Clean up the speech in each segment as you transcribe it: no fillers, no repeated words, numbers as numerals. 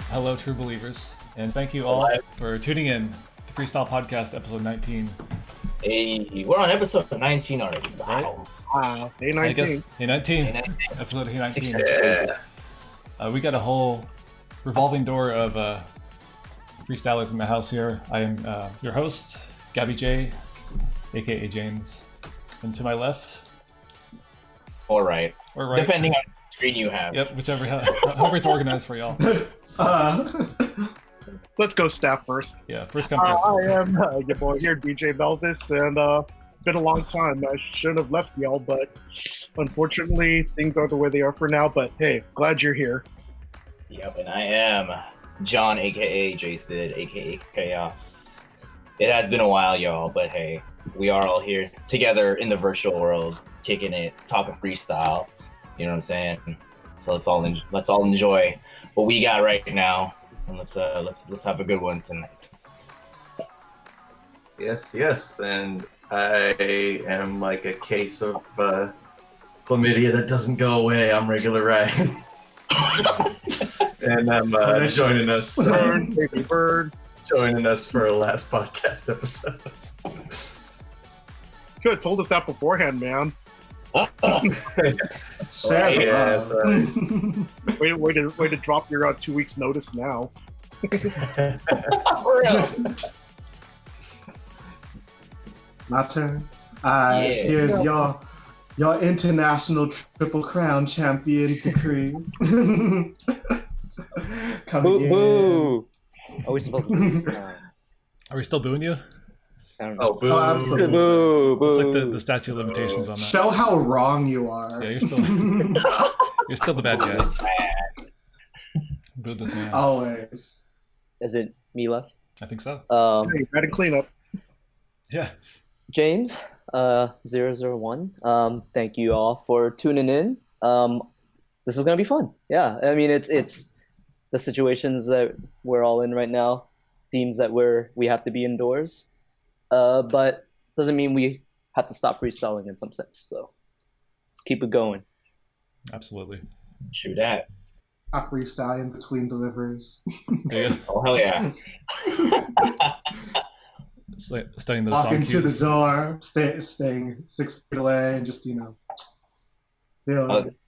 Hello, true believers, and thank you all for tuning in to Freestyle Podcast, episode 19. Hey, we're on episode 19 already. Wow. Wow. Day 19. I guess, Day 19. Episode 19. We got a whole revolving door of freestylers in the house here. I am your host, Gabby J, aka James. And to my left... Or right. Depending on the screen you have. Yep, whichever, however it's organized for y'all. Let's go staff first. Yeah, first come first. I am your boy here, DJ Velvis, and it's been a long time. I shouldn't have left y'all, but unfortunately, things are the way they are for now. But hey, glad you're here. Yep, and I am John, aka Jason, aka Chaos. It has been a while, y'all, but hey, we are all here together in the virtual world, kicking it, talking freestyle. You know what I'm saying? So let's all enjoy what we got right now, and let's have a good one tonight. Yes, and I am like a case of chlamydia that doesn't go away. I'm regular Ryan, and I'm joining us. Burn, baby, burn. Joining us for our last podcast episode. Could have told us that beforehand, man. Sorry. Way to drop your 2 weeks notice now. My turn. Here's your international triple crown champion, DaKree. Coming Boo! Are we supposed to be? Are we still booing you? Oh, boo! Oh, absolutely. Boo! It's like the statute of limitations on that. Show how wrong you are. Yeah, you're still the bad guy. Boo this man. Always. Is it me left? I think so. Hey, better clean up. Yeah. James, 001. Thank you all for tuning in. This is gonna be fun. Yeah, I mean it's the situations that we're all in right now. Seems that we have to be indoors, but doesn't mean we have to stop freestyling in some sense. So let's keep it going. Absolutely. True that. I freestyle in between deliveries. Yeah. Oh hell yeah. Studying those Walking song to the cues. door, staying 6 feet away, and just feel.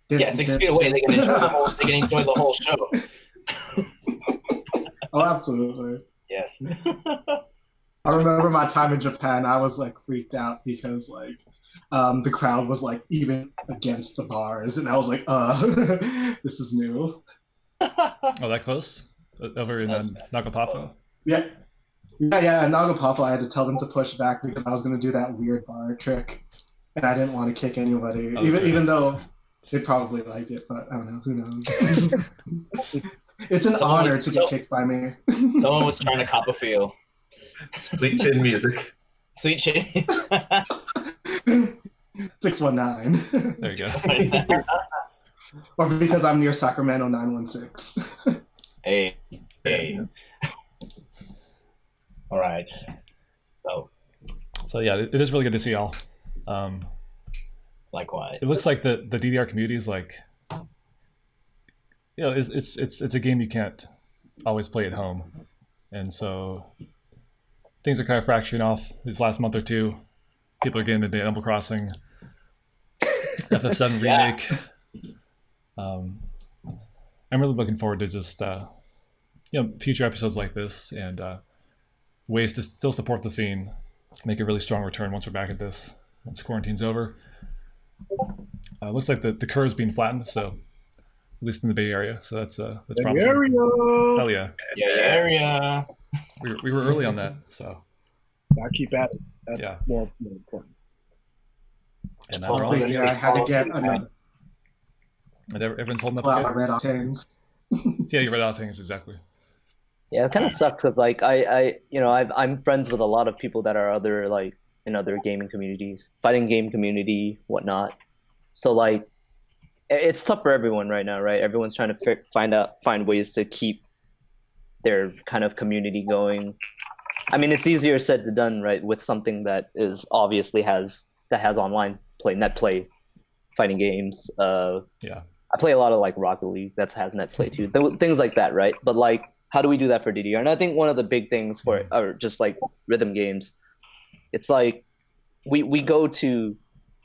Yeah, 6 feet away. They can enjoy the whole show. Oh, absolutely. Yes. I remember my time in Japan. I was like freaked out because the crowd was like even against the bars, and I was like, this is new. Oh, that close? Over in Nagapapa? Yeah. Nagapapa, I had to tell them to push back because I was going to do that weird bar trick, and I didn't want to kick anybody, even though they'd probably like it, but I don't know, who knows. It's an honor to get kicked by me. Someone was trying to cop a feel. Sweet chin music. Sweet chin. 619. There you go. Or because I'm near Sacramento, 916. Hey. All right. So yeah, it is really good to see y'all. Likewise. It looks like the DDR community is like, it's a game you can't always play at home, and so things are kind of fracturing off this last month or two. People are getting into Animal Crossing, FF7 remake. I'm really looking forward to just future episodes like this and ways to still support the scene, make a really strong return once we're back at this, once quarantine's over. Looks like the curve's being flattened, so at least in the Bay Area, so that's promising. Hell yeah. Area. We were early on that, so I'll keep at it. That's more important. And now we're all I had to get another. and everyone's holding up. Pull out my Okay? red octanes. Yeah, you read out things exactly. Yeah, it kind of sucks because I'm friends with a lot of people that are other in other gaming communities, fighting game community, whatnot. So like, it's tough for everyone right now, right? Everyone's trying to find ways to keep their kind of community going. I mean, it's easier said than done, right? With something that is obviously has online play, net play, fighting games. Yeah. I play a lot of like Rocket League that has net play too, things like that, right? But like, how do we do that for DDR? And I think one of the big things for it, or just like rhythm games, it's like we go to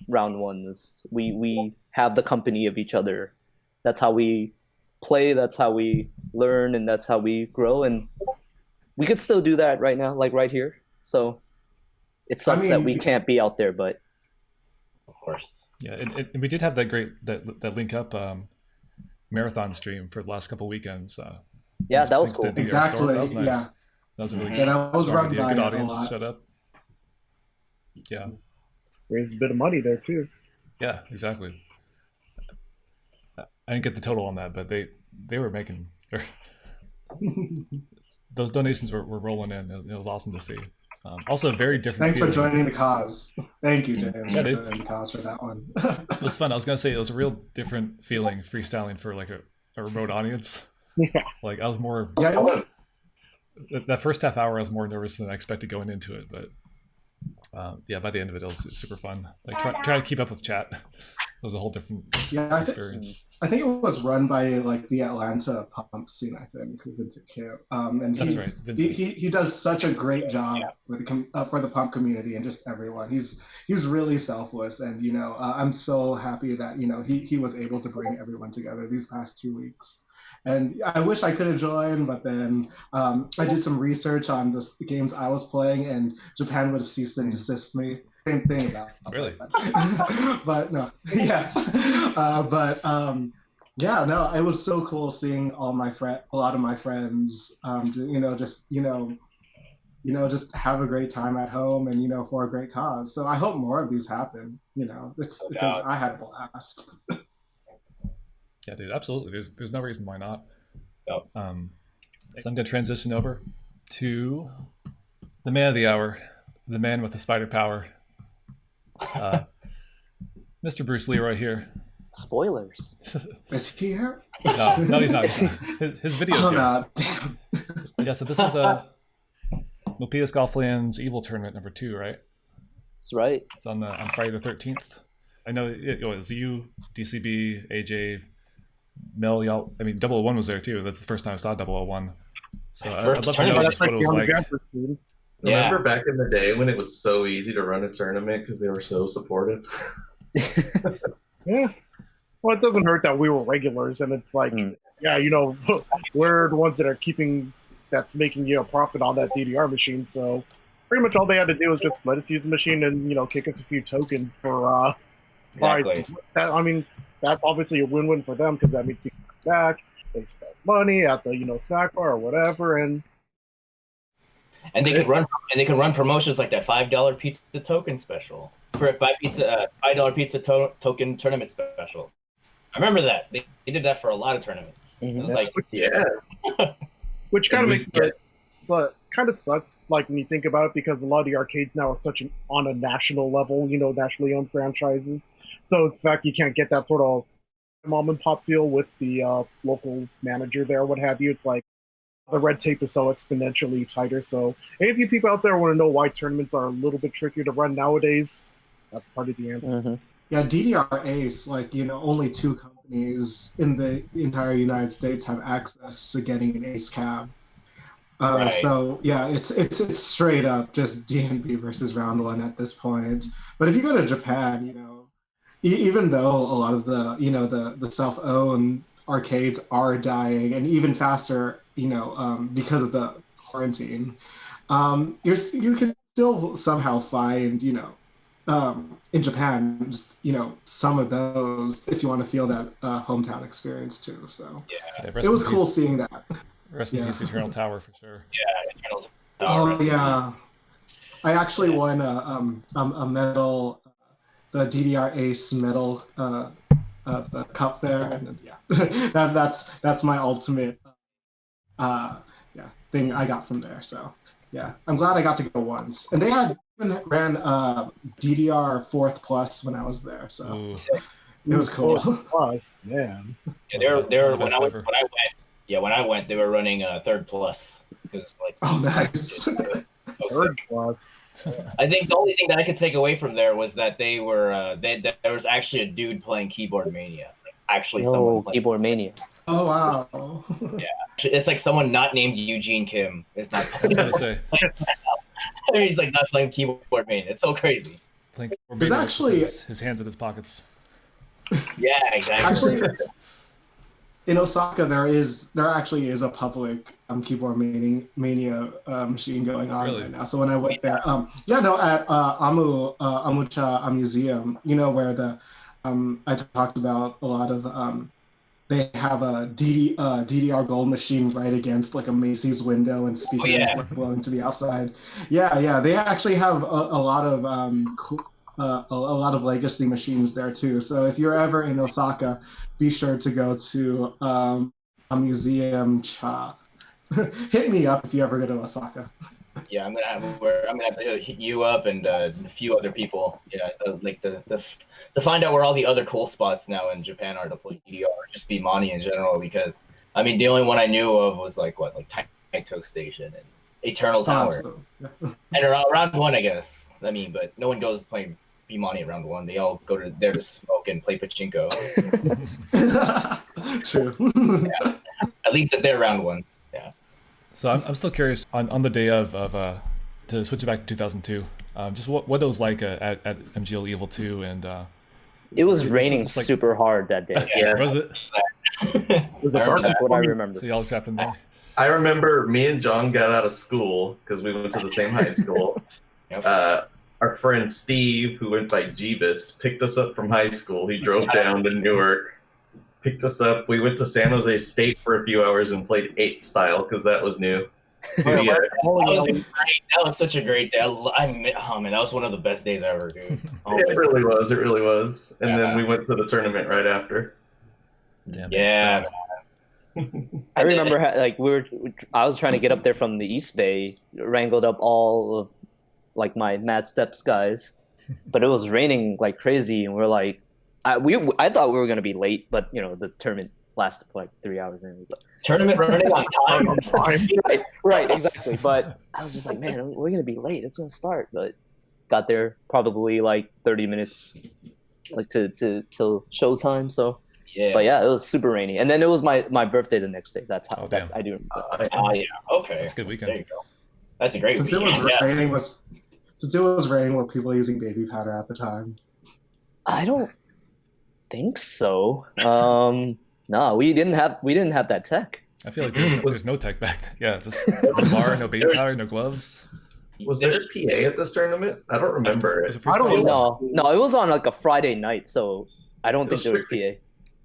round ones. We have the company of each other. That's how we play. That's how we learn, and that's how we grow. And we could still do that right now, like right here. So it sucks that we can't be out there, but Of course. Yeah, and we did have that link up marathon stream for the last couple weekends. Yeah, that was thanks cool. to DDR Exactly. Store. That was nice. Yeah. That was a really Yeah, that was strong run idea. by Good a audience. lot. Shut up. Yeah. Raised a bit of money there too. Yeah, exactly. I didn't get the total on that, but they were making those donations were rolling in. It was awesome to see. Also, a very different. Thanks feeling. for joining the cause. Thank you, James, Yeah, for dude. joining the cause for that one. It was fun. I was gonna say it was a real different feeling freestyling for like a remote audience. Yeah. Like I was more. Yeah, it was. That first half hour, I was more nervous than I expected going into it, but yeah, by the end of it was super fun. Like try to keep up with chat. It was a whole different experience. I think it was run by like the Atlanta pump scene. I think Vincent Q. And That's right, Vincent. he does such a great job with for the pump community and just everyone. He's really selfless, and I'm so happy that he was able to bring everyone together these past 2 weeks. And I wish I could have joined, but then I did some research on the games I was playing, and Japan would have ceased and desist me. Same thing about Really? but no, yes, yeah, no, it was so cool seeing a lot of my friends, just have a great time at home and for a great cause. So I hope more of these happen. It's because I had a blast. Yeah, dude, absolutely. There's no reason why not. Yep. So I'm gonna transition over to the man of the hour, the man with the spider power, Mr. Bruce Leroy here. spoilers. Is he here? No, he's not. His video's Oh here. no, damn. Yeah, so this is Milpitas Golfland's Evil Tournament number 2, right? That's right. It's on Friday the 13th. I know it was you, DCB, AJ, Mel, y'all. I mean, 001 was there too. That's the first time I saw 001. So I'd love to know just what it was like. Remember back in the day when it was so easy to run a tournament because they were so supportive? Yeah. Well, it doesn't hurt that we were regulars, and it's like, yeah, we're the ones that's making a profit on that DDR machine. So pretty much all they had to do was just let us use the machine and kick us a few tokens for. Exactly. That's obviously a win-win for them because that means people come back, they spend money at the snack bar or whatever, and they could run promotions like that $5 pizza token special for a $5 pizza token tournament special. I remember that they did that for a lot of tournaments. It was like, Yeah. which kind of makes it kind of sucks, like when you think about it, because a lot of the arcades now are on a national level, nationally owned franchises. So the fact you can't get that sort of mom and pop feel with the local manager there, what have you, it's like the red tape is so exponentially tighter. So any of you people out there want to know why tournaments are a little bit trickier to run nowadays, that's part of the answer. Mm-hmm. Yeah, DDR Ace, only 2 companies in the entire United States have access to getting an Ace cab. Right. So yeah, it's straight up just DNB versus round 1 at this point. But if you go to Japan, even though a lot of the the self-owned arcades are dying, and even faster, because of the quarantine, you can still somehow find in Japan just some of those if you want to feel that hometown experience too. So Yeah, it was cool seeing that. Rest in peace, Eternal Tower for sure. Eternal Tower, Oh yeah, I actually won a medal, the DDR Ace medal, the cup there, and yeah, that's my ultimate thing I got from there. So yeah, I'm glad I got to go once, and they had ran DDR 4th plus when I was there, so Ooh, it was cool. Plus, man. Yeah, they were The best ever. when I went, they were running 3rd plus. It was like Oh, nice. so Third sick. plus. I think the only thing that I could take away from there was that they were there was actually a dude playing Keyboard Mania. Like, actually, someone playing. Keyboard Mania. Oh, wow. It's like someone not named Eugene Kim is not. I was gonna say He's like not playing Keyboard Mania. It's so crazy. playing keyboard There's with actually- his hands in his pockets. Yeah, exactly. Actually, in Osaka, there actually is a public Keyboard Mania machine going on Really? right now. So when I went there, at Amucha Museum, where the I talked about a lot of they have a DDR gold machine right against like a Macy's window and speakers like blowing to the outside. Yeah, they actually have a lot of a lot of legacy machines there too. So if you're ever in Osaka, be sure to go to a museum cha. Hit me up if you ever go to Osaka. Yeah, I'm gonna have to hit you up and a few other people. Yeah, like the to find out where all the other cool spots now in Japan are to play DDR, or just be Mani in general. Because I mean, the only one I knew of was like Taito Station and Eternal Tower, and around one, I guess. I mean, but no one goes playing Money around one. They all go there to smoke and play pachinko. True. Yeah. At least at their round ones. Yeah. So I'm still curious on the day of to switch it back to 2002. Just what it was like at MGL Evil II and. It was raining it's like- super hard that day. Yeah. Was it? That's what I remember. So y'all trapped in there. I remember me and John got out of school because we went to the same high school. Yep. Our friend Steve, who went by Jeebus, picked us up from high school. He drove down to Newark, picked us up. We went to San Jose State for a few hours and played 8 style because that was new. That was such a great day. Man, that was one of the best days ever, dude. It really was. It really was. And then we went to the tournament right after. Damn, Yeah. I remember I was trying to get up there from the East Bay, wrangled up all of like my Mad Steps guys, but it was raining like crazy, and we're like, I thought we were gonna be late, but the tournament lasted for like 3 hours. But, Tournament running on time. right, exactly. But I was just like, man, we're gonna be late. It's gonna start, but got there probably like 30 minutes, like till showtime. So. Yeah. But yeah, it was super rainy, and then it was my birthday the next day. That's how damn. I do remember. Yeah. Okay. That's a good weekend. There you go. That's a great Since weekend. it was raining, were people using baby powder at the time? I don't think so. No, we didn't have that tech. I feel like there's no tech back then. Yeah, just no bar, no baby powder, no gloves. Was there PA at this tournament? I don't remember Was it. it freestyle? No, it was on like a Friday night, so I don't think there was PA.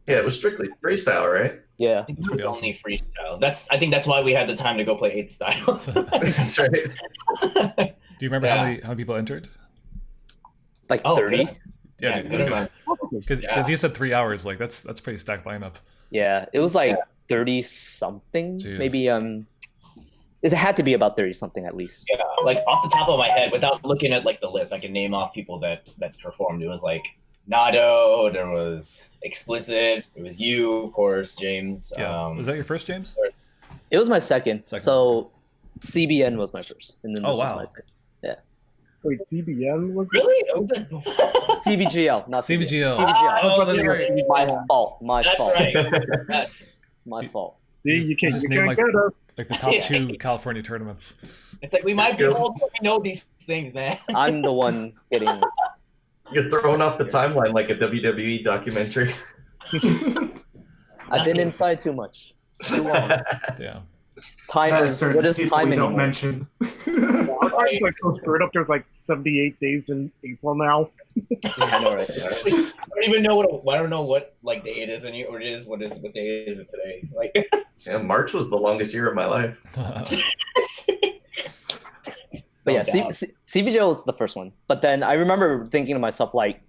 Yeah, it was strictly freestyle, right? Yeah. I think it was pretty only freestyle. I think that's why we had the time to go play 8 style. That's right. Do you remember how many people entered? Like Oh, 30. good. Yeah, good amount. because you said 3 hours. Like that's pretty stacked lineup. Yeah, it was like 30 something. Jeez. Maybe it had to be about 30 something at least. Yeah, like off the top of my head, without looking at like the list, I can name off people that performed. It was like Nado, there was Explicit, it was you, of course, James. Yeah. Was that your first, James? It was my second. Second. So CBN was my first, and then this Oh, was wow. my second. Wait, CBN was Really? Was it? CVGL, not CVGL. CVGL. Oh, brother's right. My fault. That's fault. right. That's- My fault. See, you can't Just name, like- get us. Like the top 2 California tournaments. It's like we might be old, but we know these things, man. I'm the one getting. You're thrown off the timeline like a WWE documentary. I've been inside too much. Too long. Yeah. Time. That is certain What is people time we don't anymore? mention. I'm like so screwed up. There's like 78 days in April now. I know, right? I don't even know I don't know what like day it is any or it is what day is it today? Like Yeah, March was the longest year of my life. But yeah, No doubt. CVGO was the first one. But then I remember thinking to myself, like,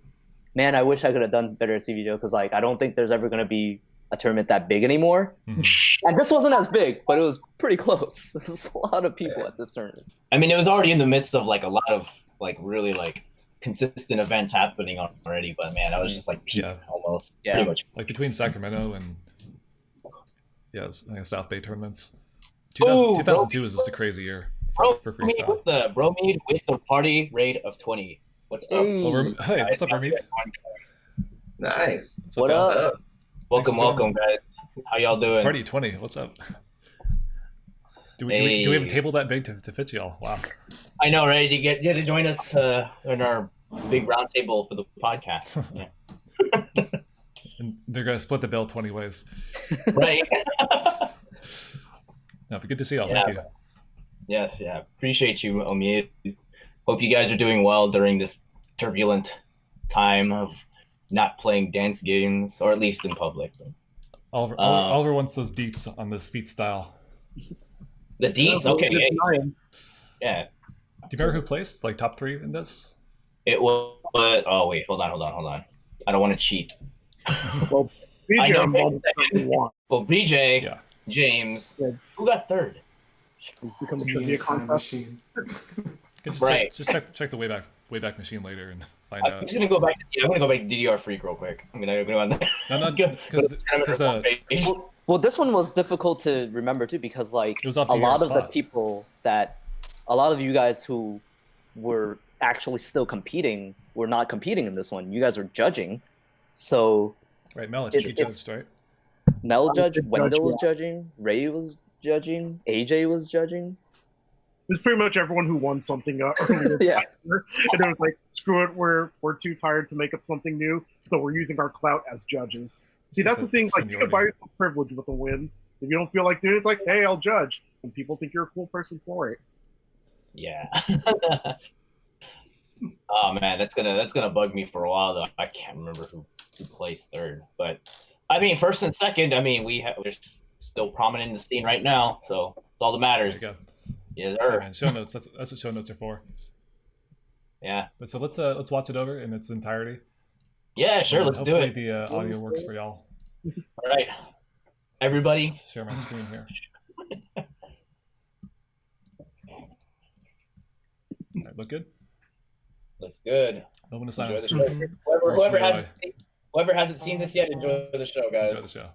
man, I wish I could have done better at CVGO because, like, I don't think there's ever going to be a tournament that big anymore. Mhm. And this wasn't as big, but it was pretty close. There's a lot of people at this tournament. I mean, it was already in the midst of like a lot of like really like consistent events happening already. But man, I was just like peak almost. Yeah. Pretty much. Like between Sacramento and South Bay tournaments. 2002 was just a crazy year for freestyle. Bromede with the party rate of 20. What's up? Hey, what's up, Ramit? Nice. What up? Welcome, guys. How y'all doing? Party 20. What's up? Do we have a table that big to fit y'all? Wow. I know, right? You get to join us in our big round table for the podcast. Yeah. And they're gonna split the bill 20 ways. Right. No, but good to see y'all. Thank you. Yes, yeah. Appreciate you, Omid. Hope you guys are doing well during this turbulent time of not playing dance games, or at least in public. Oliver wants those deets on this feet style. The deets? Okay. Yeah. Do you remember who placed like top 3 in this? It was. Oh wait, hold on. I don't want to cheat. Well, BJ, James, who got 3rd? Become a trivia contest. Right. Just check the Wayback Machine later and find out. I'm just gonna go back. I'm gonna go back to DDR Freak real quick. I'm gonna go on that. No, because Well, this one was difficult to remember too, because like it was off a lot of spot. a lot of you guys who were actually still competing were not competing in this one. You guys were judging, so right. Mel, it's judged, right? Mel judged, Wendell was judging, Ray was judging, AJ was judging. It was pretty much everyone who won something earlier. Yeah. And it was like, screw it, we're too tired to make up something new, so we're using our clout as judges. See, that's the thing. Like, you can buy yourself privilege with a win. If you don't feel like doing it, it's like, hey, I'll judge, and people think you're a cool person for it. Yeah. Oh man, that's gonna bug me for a while though. I can't remember who placed 3rd, but I mean, 1st and 2nd. I mean, we're still prominent in the scene right now, so it's all that matters. There you go. Yes, sir. Yeah, man, show notes. That's what show notes are for. Yeah. But so let's watch it over in its entirety. Yeah, sure. Let's do hopefully it. The audio works for y'all. All right, everybody. Share my screen here. All right, look good. Looks good. No one to sign on Enjoy the screen. show. Whoever hasn't seen this yet, enjoy the show, guys. Enjoy the show.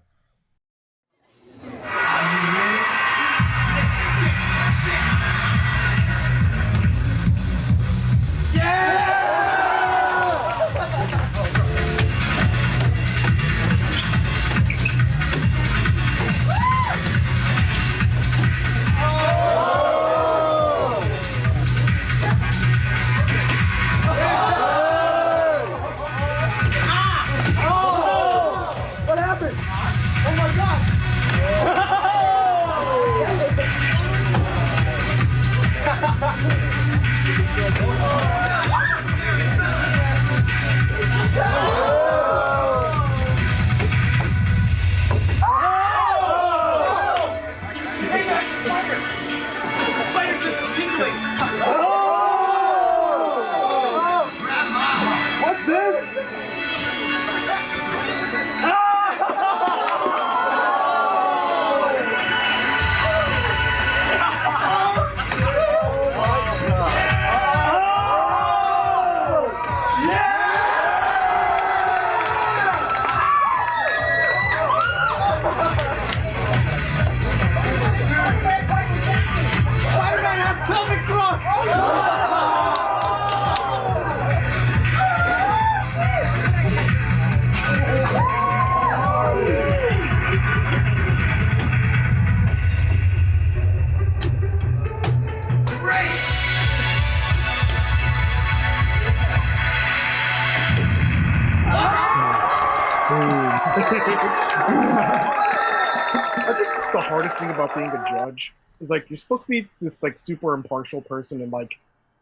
I think the hardest thing about being a judge is like you're supposed to be this like super impartial person, and like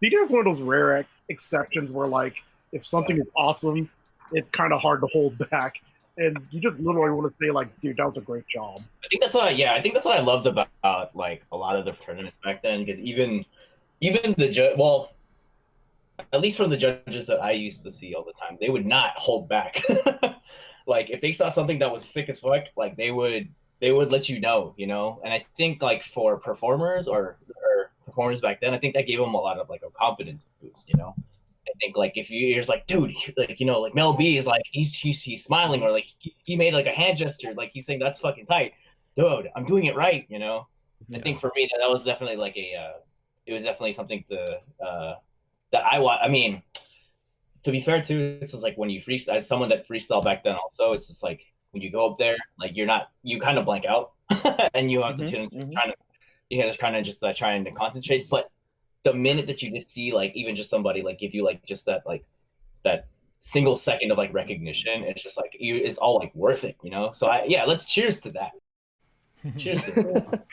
BD is one of those rare exceptions where like if something is awesome, it's kind of hard to hold back, and you just literally want to say like, dude, that was a great job. I think that's what I loved about like a lot of the tournaments back then, because even the judge, well, at least from the judges that I used to see all the time, they would not hold back. Like if they saw something that was sick as fuck, like they would let you know, you know. And I think like for performers or performance back then, I think that gave him a lot of like a confidence boost, you know. I think like if you're just like, dude, like, you know, like Mel B is like he's smiling, or like he made like a hand gesture, like he's saying that's fucking tight, dude, I'm doing it right, you know. I think for me that was definitely like it was definitely something to that I mean, to be fair too, this is like when you freestyle, as someone that freestyle back then also, it's just like when you go up there, like you kind of blank out and you have to trying to concentrate. But the minute that you just see like even just somebody like give you like just that single second of like recognition, it's just like it's all like worth it, you know. So let's cheers to that. Cheers to that.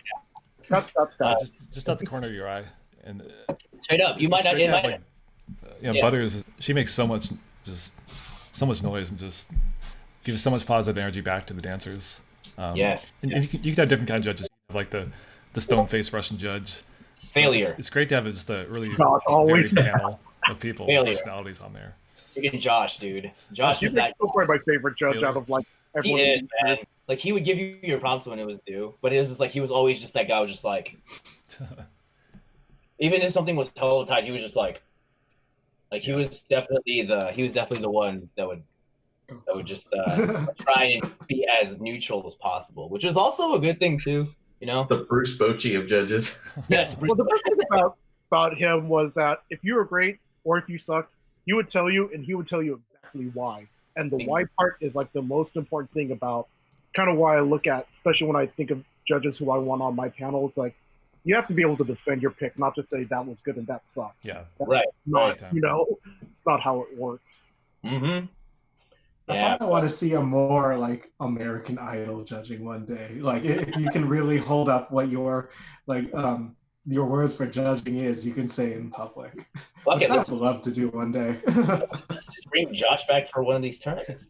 Just out the corner of your eye, and straight up, you might not. Butters, she makes so much noise and just gives so much positive energy back to the dancers. Yes. And you can have different kind of judges. You have like the stone faced Russian judge. Failure. It's great to have just a really always varied panel of people, personalities on there. Freaking Josh, dude. Josh is that. Probably my favorite judge out of like everyone. He is, man. Like he would give you your prompts when it was due, but it was just like he was always just that guy who was just like, even if something was total tight, he was just like he was definitely the one that would just try and be as neutral as possible, which is also a good thing too. You know, the Bruce Bochy of judges. Yes. Well, the best thing about him was that if you were great or if you sucked, he would tell you, and he would tell you exactly why. And the why part is like the most important thing about kind of why I look at, especially when I think of judges who I want on my panel. It's like you have to be able to defend your pick, not just say that was good and that sucks. Yeah, right. Not, you know, it's not how it works. Mm-hmm. That's why I want to see a more like American Idol judging one day. Like if you can really hold up what your your words for judging is, you can say in public. Which I would love to do one day. Let's just bring Josh back for one of these tournaments.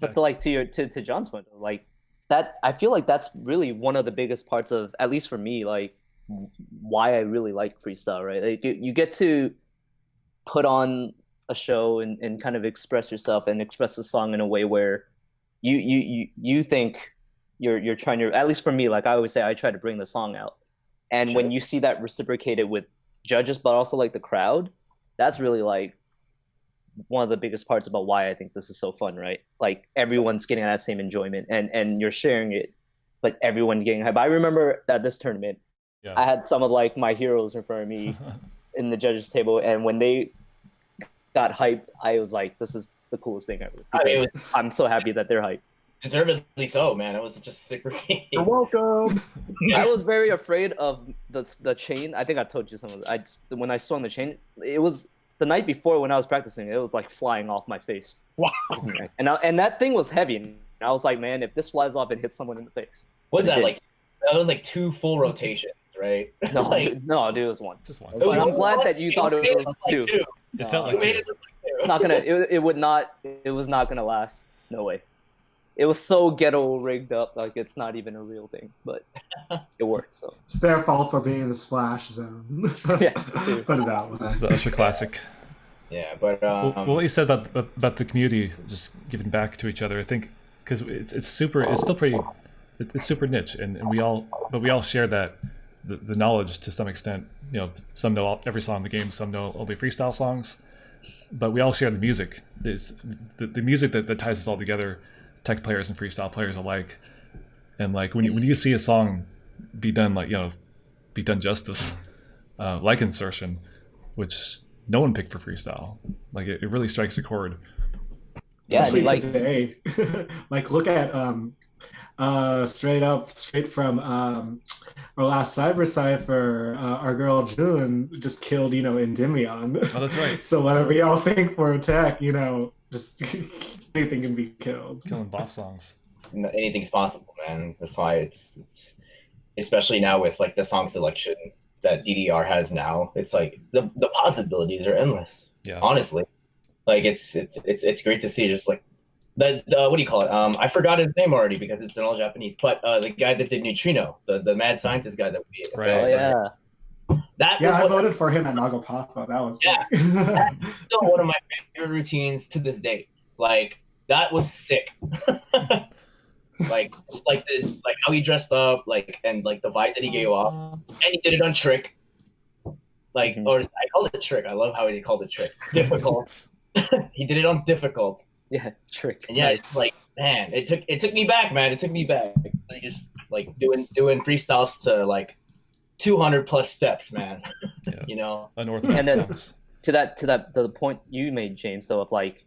But like to John's point, like that, I feel like that's really one of the biggest parts of, at least for me, like why I really like freestyle, right? Like you get to put on a show and kind of express yourself and express the song in a way where you think you're trying to, at least for me, like I always say, I try to bring the song out. And when you see that reciprocated with judges, but also like the crowd, that's really like one of the biggest parts about why I think this is so fun, right? Like everyone's getting that same enjoyment and you're sharing it, but everyone's getting hype. I remember at this tournament, I had some of like my heroes in front of me in the judges table, and when they got hyped, I was like, this is the coolest thing ever. I'm so happy that they're hyped. Deservedly so, man. It was just a sick routine. You're welcome. I was very afraid of the chain. I think I told you some of it. When I swung the chain, it was the night before when I was practicing, it was like flying off my face. Wow. And that thing was heavy. And I was like, man, if this flies off and hits someone in the face. What was that like? That was like 2 full rotations, right? No, dude, it was one. Just one. But I'm glad that you thought it was 2. It felt like 2. It's not gonna. It would not. It was not gonna last. No way. It was so ghetto rigged up, like it's not even a real thing, but it worked. So it's their fault for being in the splash zone. Yeah, put it that way. The Usher classic. Yeah, but well, what you said about the community just giving back to each other, I think, because it's still pretty, it's super niche, and we all share that the knowledge to some extent. You know, some know every song in the game, some know only freestyle songs, but we all share the music. It's the music that ties us all together. Tech players and freestyle players alike, and like when you see a song be done justice, like Insertion, which no one picked for freestyle, like it really strikes a chord. Yeah, like today, like look at straight from our last Cyber Cypher, our girl June just killed Endymion. Oh, that's right. So whatever y'all think for attack, just anything can be killed. Killing boss songs. Anything's possible, man. That's why it's especially now with like the song selection that DDR has now. It's like the possibilities are endless. Yeah. Honestly, like it's great to see. Just like the what do you call it? I forgot his name already because it's in all Japanese. But the guy that did Neutrino, the mad scientist guy that we right. I voted for him at Nagapatha. That was sick. That's still one of my favorite routines to this day. Like that was sick. Like it's like how he dressed up, like and like the vibe that he gave off, and he did it on Trick. Like, or I call it Trick. I love how he called it Trick. Difficult. He did it on Difficult. Yeah, Trick. And yeah, it's like, man, it took me back, man. It took me back. Like, just like doing freestyles to like 200 plus steps, man. Yeah. You know, Unorthodox And then- songs. To the point you made, James, though, of like,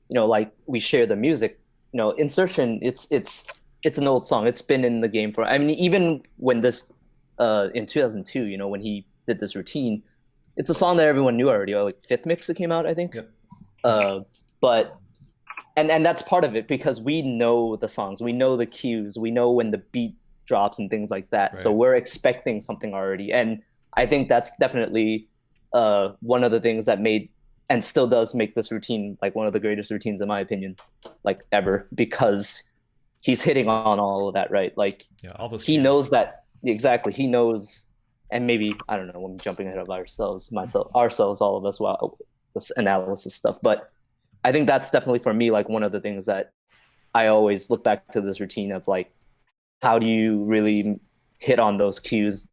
you know, like we share the music. You know, Insertion, it's an old song. It's been in the game for. I mean, even when this in 2002, you know, when he did this routine, it's a song that everyone knew already. Like Fifth Mix that came out, I think. Yep. But and that's part of it because we know the songs, we know the cues, we know when the beat drops and things like that. Right. So we're expecting something already, and I think that's definitely one of the things that made and still does make this routine like one of the greatest routines in my opinion, like ever, because he's hitting on all of that, right? Like Yeah, all those he cues. knows that exactly. He knows, and maybe I don't know. I'm jumping ahead of ourselves, all of us, while this analysis stuff. But I think that's definitely for me like one of the things that I always look back to this routine of like, how do you really hit on those cues,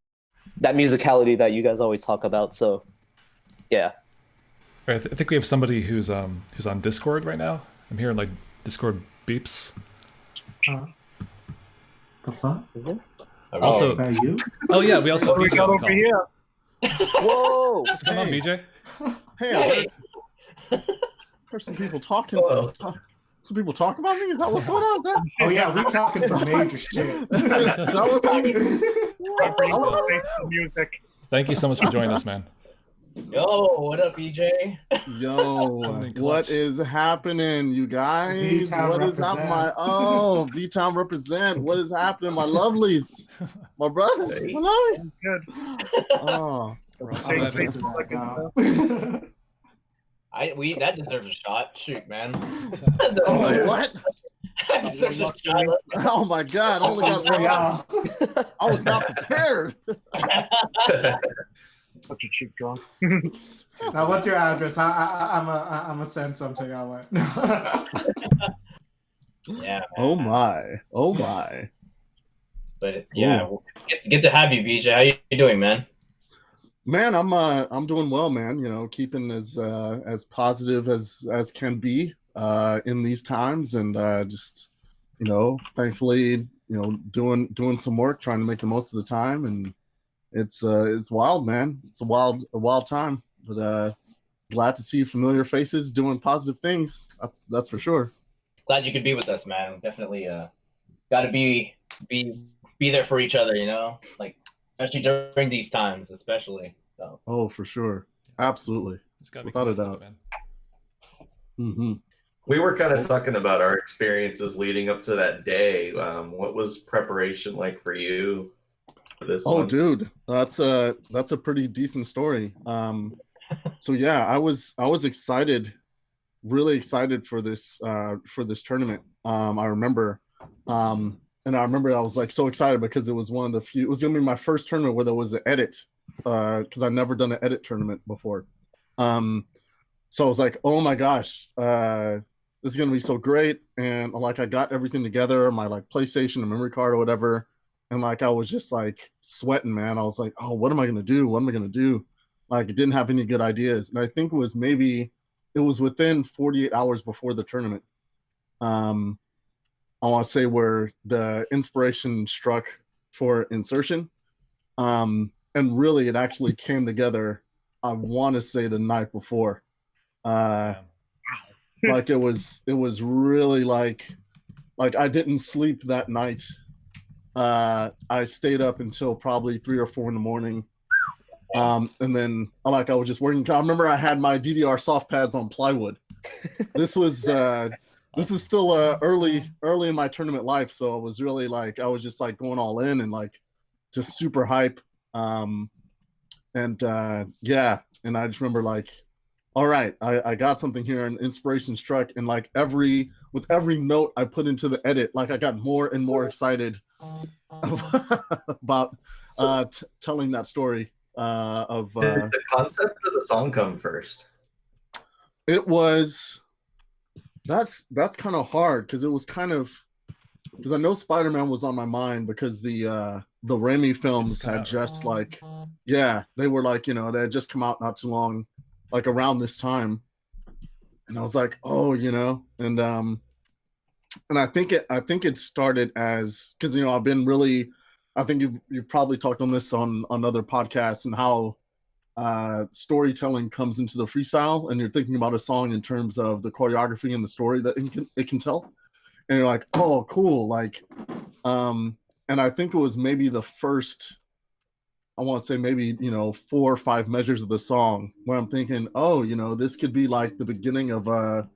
that musicality that you guys always talk about. So, yeah. I think we have somebody who's on Discord right now. I'm hearing like Discord beeps. The fuck? Is it? Also, Is that you? oh yeah, we also have We BJ got on the over call. here. Whoa! Come on, Hey. BJ. Hey, I heard some people talking. Some people talk about me. Is that what's going on? Is that? Oh yeah, we talking some major shit. Is that what's happening? I bring the music. Thank you so much for joining us, man. yo, what up, EJ? Yo, Coming in clutch. what is happening, you guys? V-Town What is represent. happening? V-Town represent. What is happening, my lovelies, my brothers? Hey. Hello. Good. Oh, Say glad face to like now. That deserves a shot. Shoot, man. oh what? That deserves a shot. Oh my God! I only got one. Yeah. I was not prepared. Such a cheap drunk. Now, what's your address? I'm a send something our way. Yeah. Man. Oh my! Oh my! But yeah, it's good to have you, BJ. How you doing, man? Man, I'm doing well, man. You know, keeping as positive as can be in these times, and just thankfully, doing some work, trying to make the most of the time, and it's wild, man. It's a wild time, but glad to see familiar faces doing positive things. That's for sure. Glad you could be with us, man. Definitely got to be there for each other, like especially during these times, especially. So. Oh, for sure, absolutely, It's gotta be without a close doubt. though, man. Mm-hmm. We were kind of talking about our experiences leading up to that day. What was preparation like for you for this Oh, one? dude, that's a pretty decent story. So yeah, I was excited, really excited for this tournament. I remember, and I remember I was like so excited because it was one of the few. It was gonna be my first tournament where there was an edit, because I've never done an edit tournament before. So I was like, oh my gosh, this is gonna be so great. And like I got everything together, my like PlayStation, a memory card or whatever. And like I was just like sweating, man. I was like, oh, what am I gonna do? What am I gonna do? Like I didn't have any good ideas. And I think it was within 48 hours before the tournament. I want to say where the inspiration struck for Insertion. And really it actually came together, I want to say the night before. Like it was really like I didn't sleep that night. I stayed up until probably 3 or 4 in the morning. And then I was just working. I remember I had my DDR soft pads on plywood. This is still early in my tournament life, so it was really like I was just like going all in and like just super hype. Yeah, and I just remember like, all right, I got something here, and inspiration struck, and like with every note I put into the edit, like I got more and more excited about telling that story of Did the concept of the song come first? it was that's kind of hard because it was kind of because I know Spider-Man was on my mind because the Raimi films had just like, yeah, they were like, you know, they had just come out not too long, like around this time, and I was like, oh, you know, and I think it started as, because you know I've been really, I think you've probably talked on this on other podcasts, and how storytelling comes into the freestyle, and you're thinking about a song in terms of the choreography and the story that it can tell, and you're like, oh, cool, like, and I think it was maybe the first, I want to say maybe, you know, 4 or 5 measures of the song where I'm thinking, oh, you know, this could be like the beginning of a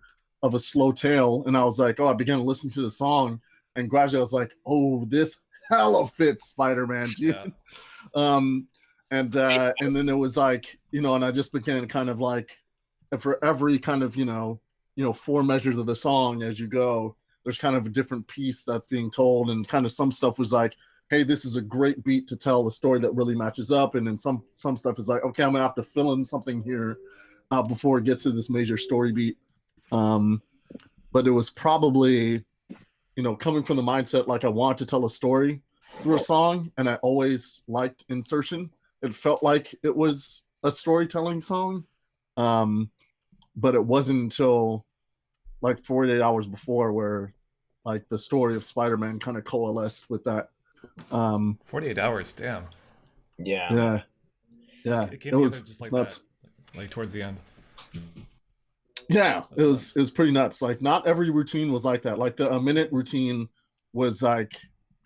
slow tale, and I was like, oh, I began to listen to the song, and gradually I was like, oh, this hella fits Spider-Man, dude. Yeah. And then it was like, you know, and I just began kind of like, for every kind of, you know, 4 measures of the song as you go, there's kind of a different piece that's being told, and kind of some stuff was like, hey, this is a great beat to tell the story that really matches up, and then some stuff is like, okay, I'm gonna have to fill in something here before it gets to this major story beat. But it was probably, you know, coming from the mindset like I want to tell a story through a song, and I always liked insertion. It felt like it was a storytelling song, but it wasn't until like 48 hours before where like the story of Spider-Man kind of coalesced with that. 48 hours, damn. Yeah. It was just like nuts. That, like towards the end. Yeah, it was pretty nuts. Like not every routine was like that. Like the a minute routine was like,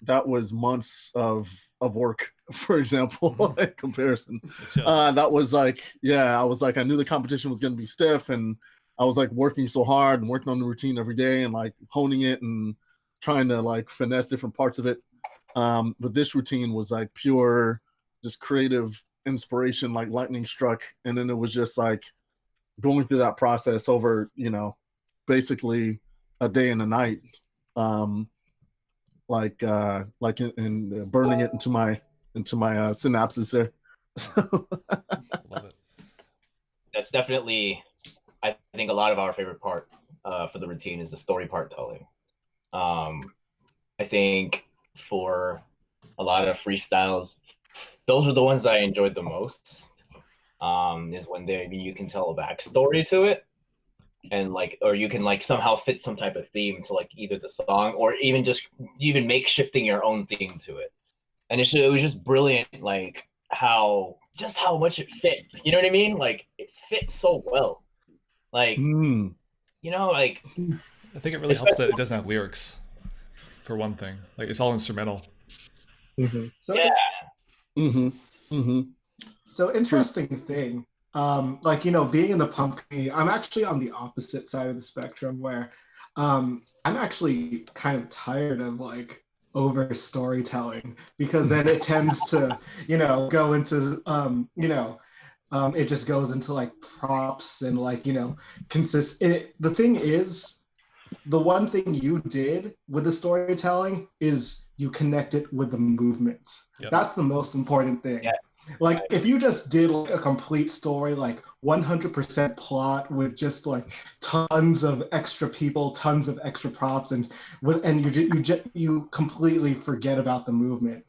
that was months of work, for example, in comparison. That was like, yeah, I was like, I knew the competition was going to be stiff, and I was like working so hard and working on the routine every day and like honing it and trying to like finesse different parts of it. But this routine was like pure, just creative inspiration, like lightning struck. And then it was just like going through that process over, you know, basically a day and a night. Like in burning it into my synapses there. Love it. That's definitely, I think, a lot of our favorite part for the routine is the story part telling. I think for a lot of freestyles, those are the ones I enjoyed the most. Is when you can tell a backstory to it, and like, or you can like somehow fit some type of theme to like either the song, or even just make shifting your own theme to it. And it was just brilliant, like how much it fit. You know what I mean? Like it fits so well. Like you know, like I think it really helps that it doesn't have lyrics, for one thing. Like it's all instrumental. So, yeah. So interesting thing. Like, you know, being in the pump community, I'm actually on the opposite side of the spectrum where I'm actually kind of tired of like over storytelling, because then it tends to, you know, go into, it just goes into like props and like, you know, the thing is, the one thing you did with the storytelling is you connect it with the movement. Yep. That's the most important thing. Yeah. Like if you just did like a complete story, like 100% plot with just like tons of extra people, tons of extra props, and you completely forget about the movement.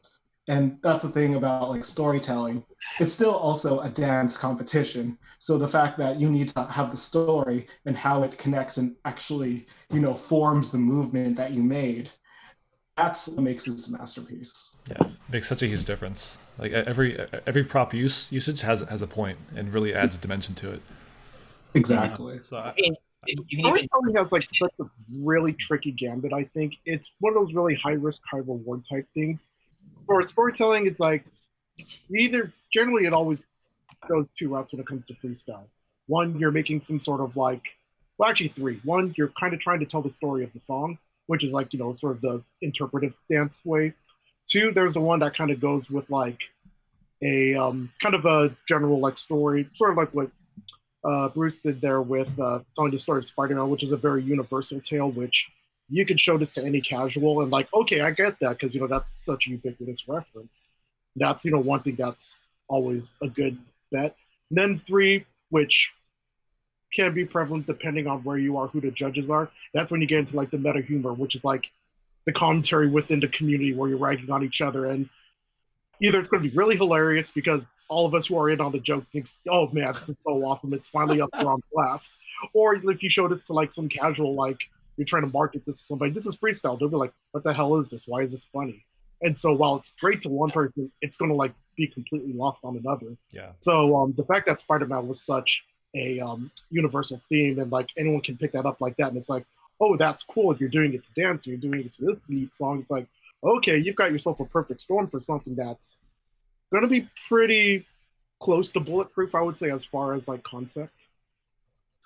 And that's the thing about like storytelling. It's still also a dance competition. So the fact that you need to have the story and how it connects and actually, you know, forms the movement that you made, that's what makes this a masterpiece. Yeah, it makes such a huge difference. Like every prop usage has a point and really adds a dimension to it. Exactly. Storytelling has like such a really tricky gambit. I think it's one of those really high risk, high reward type things. For storytelling, it's like generally it always goes 2 routes when it comes to freestyle. One, you're making some sort of like, well, actually 3. One, you're kind of trying to tell the story of the song, which is like, you know, sort of the interpretive dance way. 2, there's the one that kind of goes with like a kind of a general like story, sort of like what Bruce did there with telling the story of Spider-Man, which is a very universal tale, which you could show this to any casual and like, okay, I get that, because, you know, that's such a ubiquitous reference. That's, you know, one thing that's always a good bet. And then 3, which can be prevalent depending on where you are, who the judges are. That's when you get into like the meta humor, which is like the commentary within the community where you're ragging on each other, and either it's going to be really hilarious because all of us who are in on the joke thinks, oh man, this is so awesome, it's finally up there on class. Or if you show this to like some casual, like you're trying to market this to somebody, this is freestyle, they'll be like, what the hell is this? Why is this funny? And so while it's great to one person, it's going to like be completely lost on another. Yeah. So the fact that Spider-Man was such a universal theme, and like anyone can pick that up like that, and it's like, oh, that's cool. If you're doing it to dance, or you're doing it to this beat song, it's like, okay, you've got yourself a perfect storm for something that's going to be pretty close to bulletproof, I would say, as far as like concept.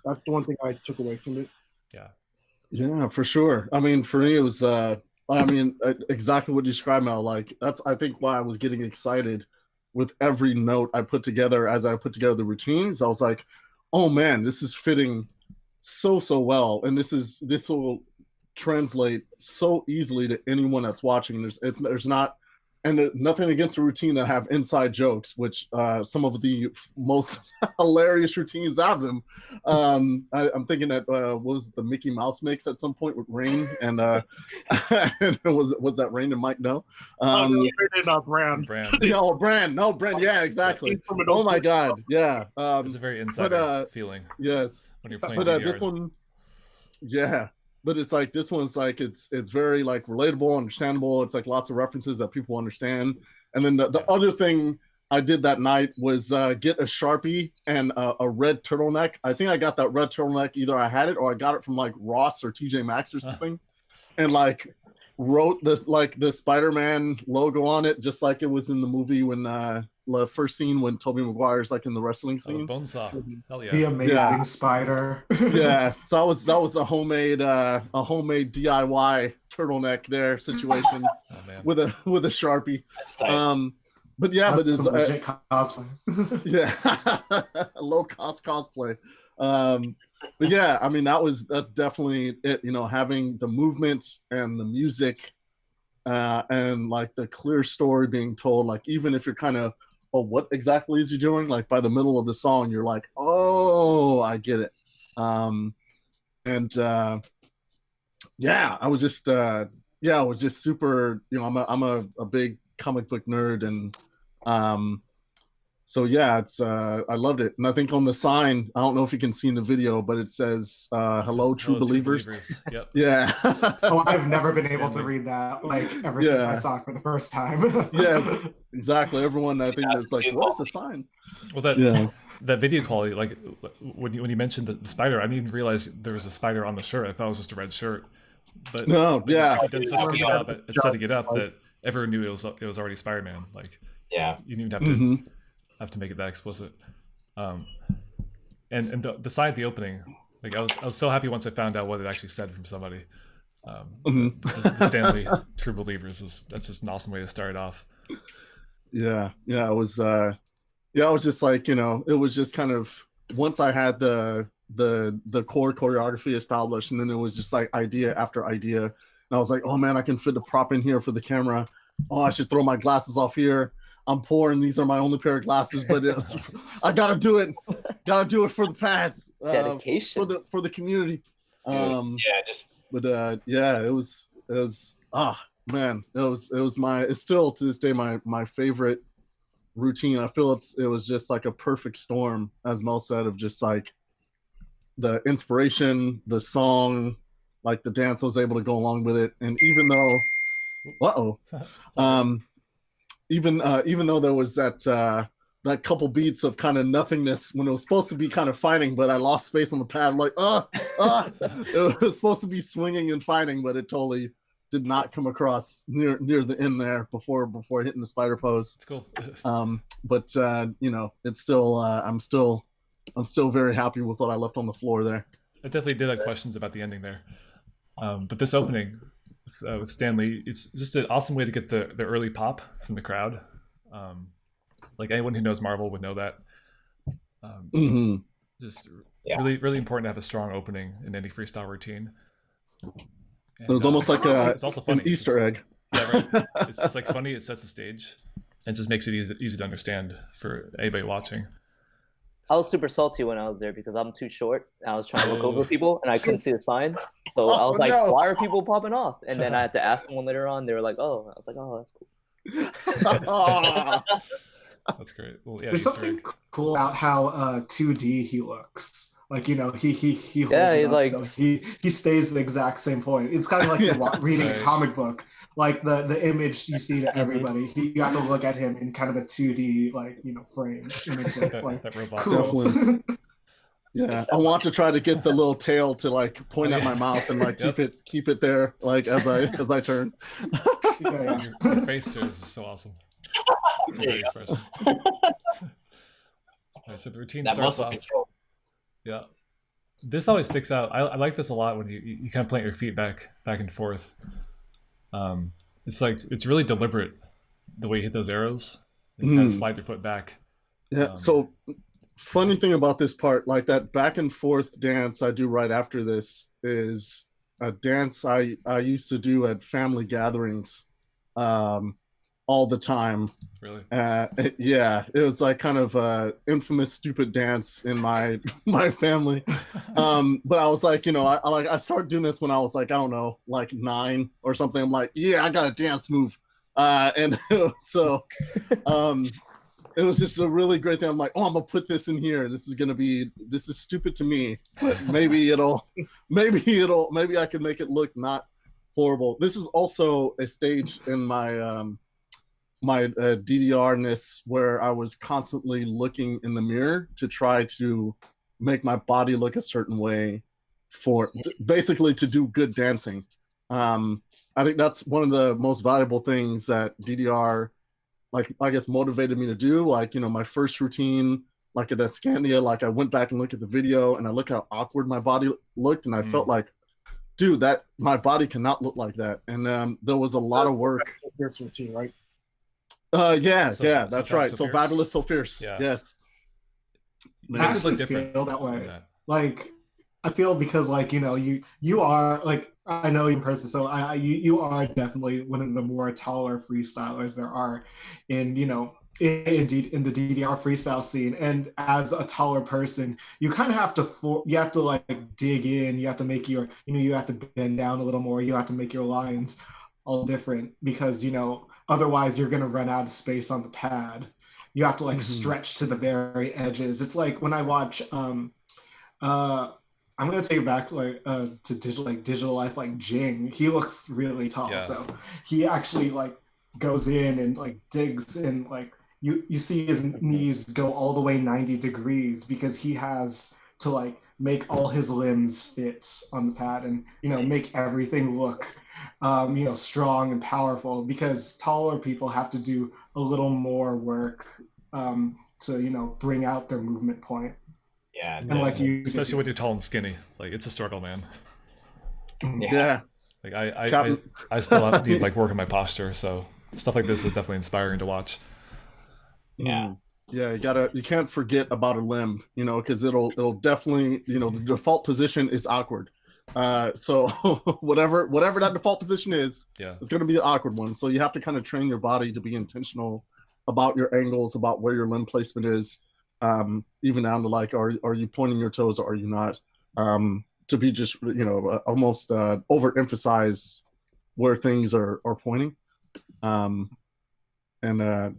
That's the one thing I took away from it. Yeah. Yeah, for sure. I mean, for me, it was, exactly what you described, Mel. Like, that's, I think, why I was getting excited with every note I put together as I put together the routines. I was like, oh man, this is fitting so well, and this will translate so easily to anyone that's watching. There's not, and nothing against a routine that have inside jokes, which some of the most hilarious routines have them. I'm thinking that what was it, the Mickey Mouse mix at some point with Rain, and and was that Rain and Mike? No, Brand. Brand. Yeah, exactly. Oh my God, yeah. It's a very insider feeling. Yes, when you're playing. But this one, yeah. But it's like, this one's like, it's very like relatable, understandable. It's like lots of references that people understand. And then the other thing I did that night was get a Sharpie and a red turtleneck. I think I got that red turtleneck, either I had it or I got it from like Ross or TJ Maxx or something, and like wrote the Spider-Man logo on it, just like it was in the movie when the first scene when Tobey Maguire's like in the wrestling scene. Bonesaw. Hell yeah. The amazing spider. Yeah. So that was a homemade DIY turtleneck there situation with a Sharpie. But yeah, that's but it's legit cosplay. Yeah, low cost cosplay. But yeah, I mean, that's definitely it. You know, having the movement and the music, and like the clear story being told. Like, even if you're kind of, oh, what exactly is he doing? Like by the middle of the song, you're like, oh, I get it. Yeah, I was just super. You know, I'm a big comic book nerd, and so yeah, it's I loved it. And I think on the sign, I don't know if you can see in the video, but it says hello, true believers. Yep. Yeah. Oh, I've never been able to read that ever since I saw it for the first time. Yes, exactly. Everyone, I think, it's like, what's the sign? Well, that video quality, like when you mentioned the spider, I didn't even realize there was a spider on the shirt. I thought it was just a red shirt. But no, yeah, he did such a good job at setting it up that everyone knew it was already Spider-Man. Like, yeah, you didn't even have to make it that explicit. And the side of the opening, like I was so happy once I found out what it actually said from somebody. The Stanley True Believers that's just an awesome way to start it off. Yeah, it was. I was just like, you know, it was just kind of, once I had the core choreography established, and then it was just like idea after idea, and I was like, oh man, I can fit the prop in here for the camera. Oh, I should throw my glasses off here. I'm poor and these are my only pair of glasses, but I gotta do it. Gotta do it for the pads. Dedication for the community. It was it's still to this day my favorite routine. I feel it was just like a perfect storm, as Mel said, of just like the inspiration, the song, like the dance was able to go along with it. And even though even though there was that couple beats of kind of nothingness when it was supposed to be kind of fighting, but I lost space on the pad. I'm like, it was supposed to be swinging and fighting, but it totally did not come across near the end there before hitting the spider pose. It's cool. But you know, it's still I'm still very happy with what I left on the floor there. I definitely did have questions about the ending there, but this opening with Stanley, it's just an awesome way to get the early pop from the crowd. Like anyone who knows Marvel would know that. Just really, really important to have a strong opening in any freestyle routine. And, it was almost like it's also funny. An Easter egg. Yeah, right. It's like funny. It sets the stage and just makes it easy to understand for anybody watching. I was super salty when I was there because I'm too short. I was trying to look over people and I couldn't see the sign. So I was like, no. why are people popping off? And then I had to ask someone later on. They were like, oh. I was like, oh, that's cool. That's great. Well, yeah, There's Easter something egg. cool about how 2D he looks. Like, you know, he holds Yeah, it he's up, like- so he stays the exact same point. It's kind of like you're reading Right. a comic book. Like the image you see to everybody, you have to look at him in kind of a 2D, like, you know, frame image. That robot. Cool. Definitely. Yeah, I want to try to get the little tail to like point at my mouth and like keep it there like as I turn. Yeah. Your face there is so awesome. It's a great expression. All right, so the routine That starts muscle off. control. Yeah, this always sticks out. I like this a lot when you kind of plant your feet back and forth. It's like it's really deliberate the way you hit those arrows and kind of slide your foot back. Yeah. So funny thing about this part, like that back and forth dance I do right after this is a dance I used to do at family gatherings all the time. Really? Yeah, it was like kind of a infamous stupid dance in my family. But I was like, you know, I started doing this when I was like, I don't know, like 9 or something. I'm like, yeah, I got a dance move. And so it was just a really great thing. I'm like, oh, I'm gonna put this in here. This is stupid to me, but maybe I can make it look not horrible. This is also a stage in my my DDR-ness where I was constantly looking in the mirror to try to make my body look a certain way for basically to do good dancing. I think that's one of the most valuable things that DDR, like, I guess, motivated me to do. Like, you know, my first routine, like at that Scandia, like I went back and looked at the video and I looked how awkward my body looked, and I felt like, dude, that my body cannot look like that. And there was a lot of work. Fierce routine, right? That's right. So Fabulous, so fierce. Yeah. Yes. But I it feels like actually different. feel that way. than that. Like, I feel because, like, you know, you are, like, I know you in person, so you are definitely one of the more taller freestylers there are in, you know, in the DDR freestyle scene. And as a taller person, you kind of have to like dig in. You have to make your, you know, you have to bend down a little more. You have to make your lines all different because, you know, otherwise you're gonna run out of space on the pad. You have to like stretch to the very edges. It's like when I watch I'm gonna take it back like to digital life, like Jing. He looks really tall, so he actually like goes in and like digs and like you see his knees go all the way 90 degrees because he has to like make all his limbs fit on the pad and, you know, make everything look you know, strong and powerful, because taller people have to do a little more work to, you know, bring out their movement point. Yeah, And like you, Especially when you're tall and skinny. Like, it's a struggle, man. Yeah. Like I still need like work on my posture, so stuff like this is definitely inspiring to watch. Yeah. Yeah, you can't forget about a limb, you know, because it'll definitely, you know, the default position is awkward. So whatever that default position is, it's going to be the awkward one. So you have to kind of train your body to be intentional about your angles, about where your limb placement is, even down to like, are you pointing your toes or are you not? To be just, you know, almost overemphasize where things are pointing. And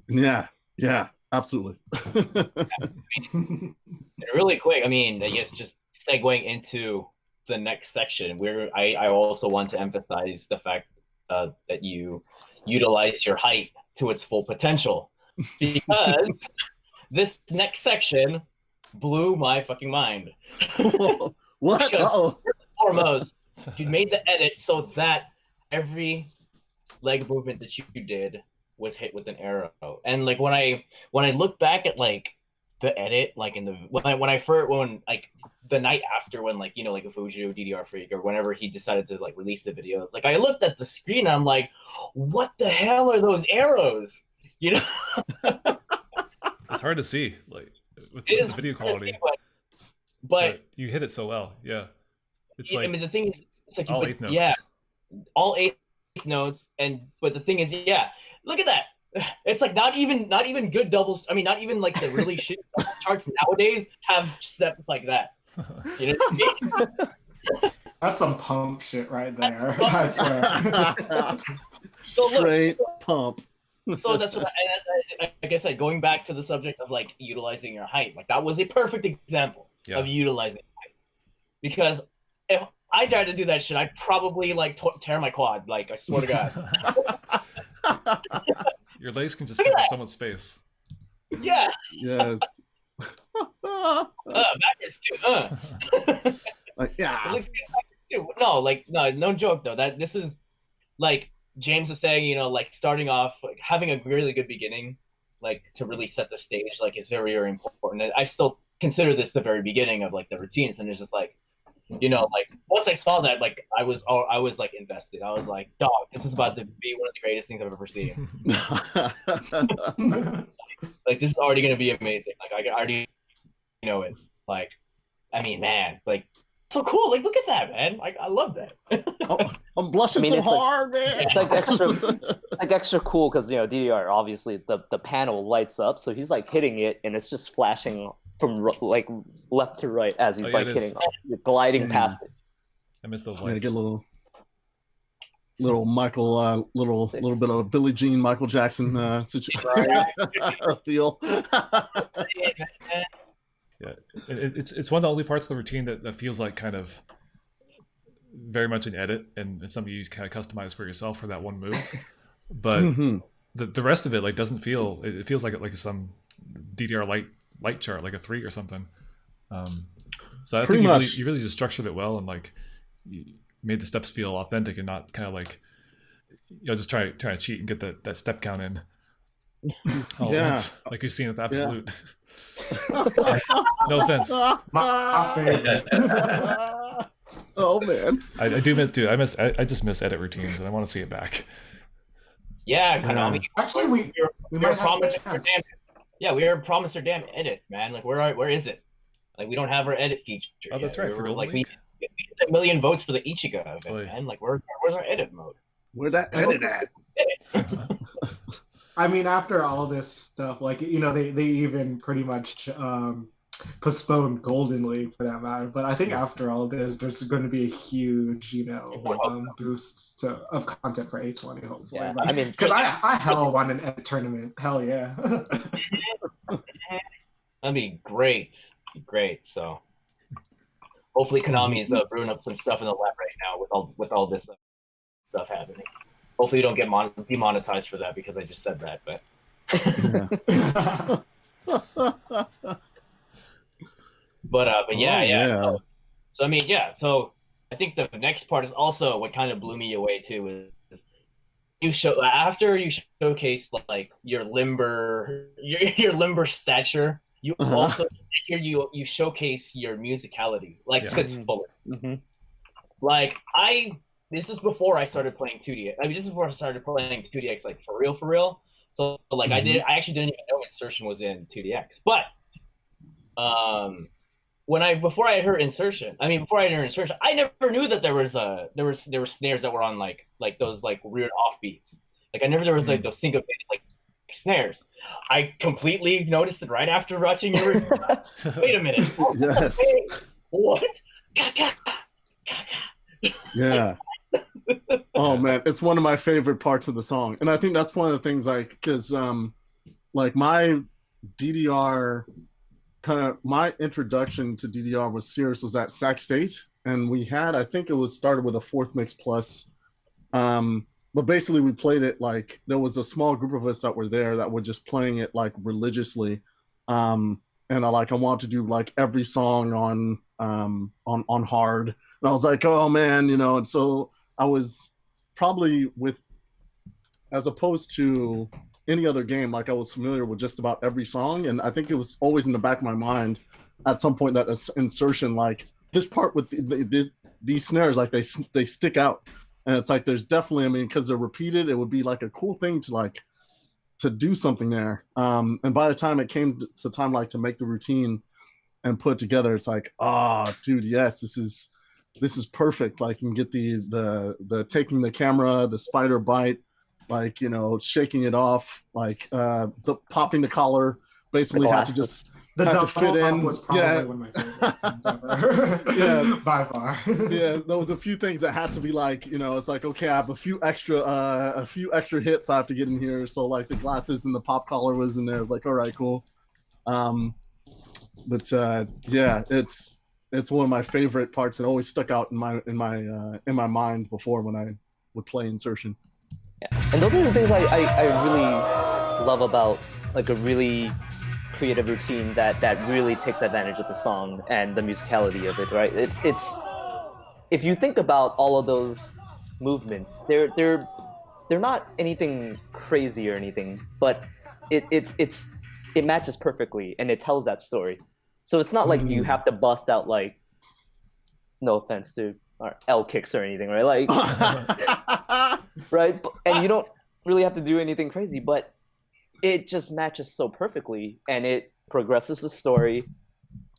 yeah, absolutely. Really quick, I mean, I guess just segueing into the next section, where I also want to emphasize the fact that you utilize your height to its full potential, because this next section blew my fucking mind. What? Because first and foremost, you made the edit so that every leg movement that you did was hit with an arrow. And like when I look back at like the edit, like in the when like the night after, when like, you know, like a Fuji DDR Freak or whenever he decided to like release the videos, like I looked at the screen and I'm like, what the hell are those arrows? You know? It's hard to see, like with It the is video hard to quality. see, but you hit it so well. Yeah. It's I like mean, the thing is, it's like all 8 notes. Yeah, all 8 notes. But the thing is, yeah, look at that. it's like not even good doubles. I mean, not even like the really shit charts nowadays have steps like that. You know what I mean? That's some pump shit right there. I swear. Straight pump. So that's what like I said, going back to the subject of like utilizing your height, like that was a perfect example of utilizing height. Because if I tried to do that shit, I'd probably like tear my quad. Like, I swear to God. Your legs can just cover so much space. Yeah. Yes. Backwards too. Like, yeah. It looks good backwards too. No, like no joke though. That this is like James was saying, you know, like starting off, like having a really good beginning, like to really set the stage, like is very, very important. And I still consider this the very beginning of like the routines, and it's just like, you know, like once I saw that, like I was like invested. I was like, dog, this is about to be one of the greatest things I've ever seen. Like this is already gonna be amazing. Like I already know it. Like, I mean, man, like so cool. Like, look at that, man. Like, I love that. I'm blushing so hard, man. It's like extra cool because, you know, DDR, obviously the panel lights up, so he's like hitting it and it's just flashing from like left to right as he's hitting, gliding past it. I missed those Yeah, lights. get a little Michael, little bit of Billie Jean, Michael Jackson feel. Yeah, it's one of the only parts of the routine that feels like kind of very much an edit, and it's something you kind of customize for yourself for that one move. But the rest of it like doesn't feel. It feels like some DDR light chart, like a 3 or something. So I think you really just structured it well, and like you made the steps feel authentic and not kind of like, you know, just trying to cheat and get that step count in. Like you've seen with Absolute. No offense. My favorite. Oh man, I do miss, dude. I just miss edit routines, and I want to see it back. Yeah, Konami. Actually, we might have a chance. Yeah, we are promised our damn edits, man. Like, where is it? Like, we don't have our edit feature. Oh, that's right. For like, we get 1 million votes for the Ichigo event, man. Like, where's our edit mode? Where that edit at? I mean, after all this stuff, like, you know, they even pretty much postponed Golden League for that matter. But I think after all this, there's going to be a huge, you know, boost of content for A20, hopefully. Yeah, But, I mean, because I hell want an edit tournament. Hell yeah. That'd be great. So hopefully Konami is brewing up some stuff in the lab right now with all this stuff happening. Hopefully you don't get demonetized for that because I just said that. But yeah. So I mean, yeah. So I think the next part is also what kind of blew me away too is after you showcase like your limber stature, you also you showcase your musicality, like to its fullest. Like this is before I started playing 2D. I mean, this is before I started playing 2DX like for real. So like I actually didn't even know INSERTiON was in 2DX. But before I heard INSERTiON, I never knew that there were snares that were on like those like weird offbeats. Like I never there was like those syncopated like snares. I completely noticed it right after watching your review. Wait a minute. Yes. What? Yeah. Oh man, it's one of my favorite parts of the song, and I think that's one of the things, like, because like my DDR my introduction to DDR was at Sac State, and we had, I think it was started with a 4th Mix Plus, but basically we played it like there was a small group of us that were there that were just playing it like religiously, and I wanted to do like every song on hard, and I was like, oh man, you know, and so I was probably as opposed to any other game, like I was familiar with just about every song, and I think it was always in the back of my mind at some point that INSERTiON, like this part with these snares, like they stick out, and it's like there's definitely, I mean, because they're repeated, it would be like a cool thing to do something there. And by the time it came to time like to make the routine and put it together, it's like, dude, yes, this is perfect. Like you can get the taking the camera, the spider bite, like, you know, shaking it off, like the popping the collar, basically had to just The had to double fit pop in. was probably one of my favorite things ever. Yeah. By far. Yeah, there was a few things that had to be like, you know, it's like, okay, I have a few extra hits I have to get in here. So like the glasses and the pop collar was in there. I was like, all right, cool. But yeah, it's one of my favorite parts. It always stuck out in my mind before when I would play Insertion. Yeah. And those are the things I really love about like a really creative routine that really takes advantage of the song and the musicality of it, right? It's if you think about all of those movements, they're not anything crazy or anything, but it matches perfectly and it tells that story. So it's not like you have to bust out like, no offense to our L kicks or anything, right? Like, right? And you don't really have to do anything crazy, but it just matches so perfectly and it progresses the story.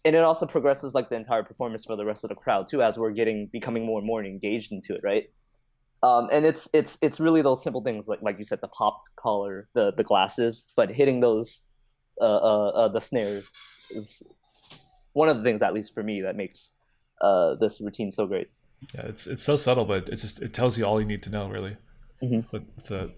And it also progresses like the entire performance for the rest of the crowd too, as we're becoming more and more engaged into it, right? And it's really those simple things like you said, the popped collar, the glasses, but hitting those the snares is one of the things, at least for me, that makes this routine so great. Yeah, it's so subtle, but it tells you all you need to know, really. Mm-hmm. With the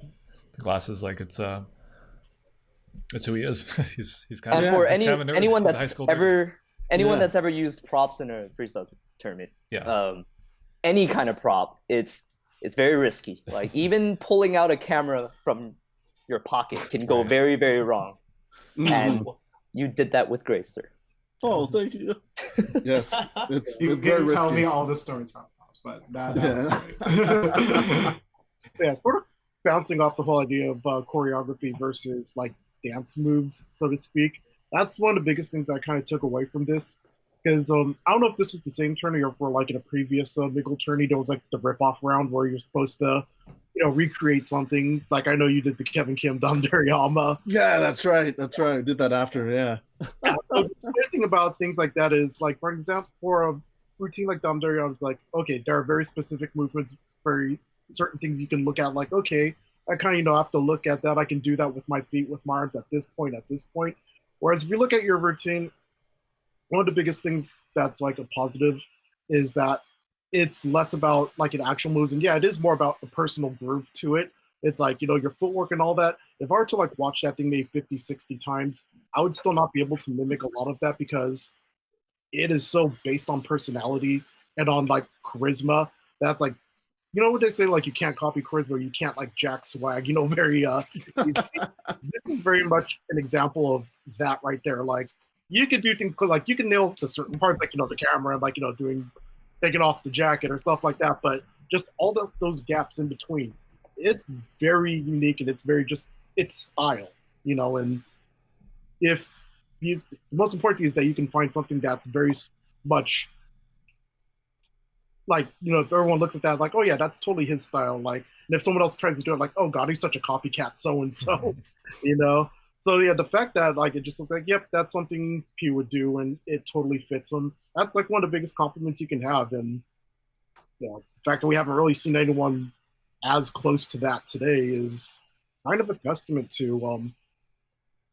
glasses, like it's who he is. he's kind and of for he's kind of a nerd. anyone He's a high that's school ever nerd. that's ever used props in a freestyle tournament, Yeah. Any kind of prop, it's very risky. Like even pulling out a camera from your pocket can go very, very wrong. And you did that with grace, sir. Oh, thank you. Yes, it's You very can tell risky. me all the stories about props, but that was great. Yeah, sort of bouncing off the whole idea of choreography versus like dance moves, so to speak. That's one of the biggest things that I kind of took away from this. Because I don't know if this was the same tourney or if we're like in a previous Miggle tourney, there was like the rip-off round where you're supposed to, recreate something. Like I know you did the Kevin Kim Dandariyama. Yeah, that's right. I did that after. Yeah. So the thing about things like that is, like, for example, for a routine like Dandariyama, it's like, okay, there are very specific movements, very certain things you can look at. Like, okay, I kind of have to look at that. I can do that with my feet, with my arms at this point. Whereas if you look at your routine, one of the biggest things that's like a positive is that it's less about like an actual moves. And yeah, it is more about the personal groove to it. It's like, your footwork and all that. If I were to like watch that thing maybe 50, 60 times, I would still not be able to mimic a lot of that because it is so based on personality and on like charisma. That's like, what they say, like you can't copy charisma, you can't like jack swag, very this is very much an example of that right there. Like you can do things like you can nail the certain parts, like the camera, like taking off the jacket or stuff like that, but just all those gaps in between, it's very unique and it's very it's style, and if the most important thing is that you can find something that's very much like, if everyone looks at that, like, oh yeah, that's totally his style. Like, and if someone else tries to do it, like, oh god, he's such a copycat, so and so, So yeah, the fact that like it just looks like, yep, that's something P would do, and it totally fits him. That's like one of the biggest compliments you can have, and the fact that we haven't really seen anyone as close to that today is kind of a testament to,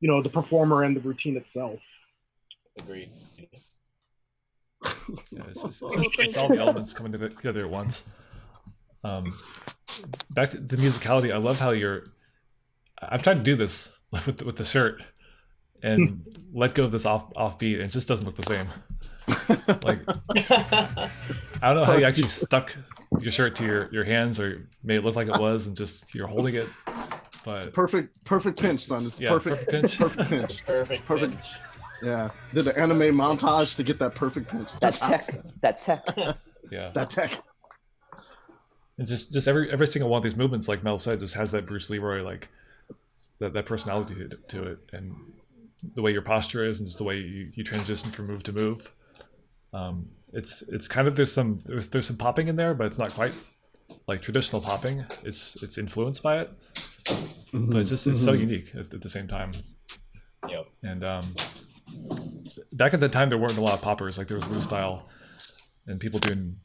the performer and the routine itself. Agreed. Yeah, it's all the elements coming together at once. Back to the musicality, I love how I've tried to do this with the shirt and let go of this offbeat, and it just doesn't look the same. Like I don't know how you actually stuck your shirt to your hands or made it look like it was, and just you're holding it. But perfect pinch, son. It's perfect pinch. Perfect pinch. Perfect pinch. Yeah, did the anime montage to get that perfect pinch. That tech. Yeah, that tech. And just every single one of these movements, like Mel said, just has that Bruce Leroy like that personality to it, and the way your posture is, and just the way you transition from move to move. It's kind of there's some popping in there, but it's not quite like traditional popping. It's influenced by it, but it's so unique at the same time. Yep. And back at the time, there weren't a lot of poppers. Like there was Wu style and people doing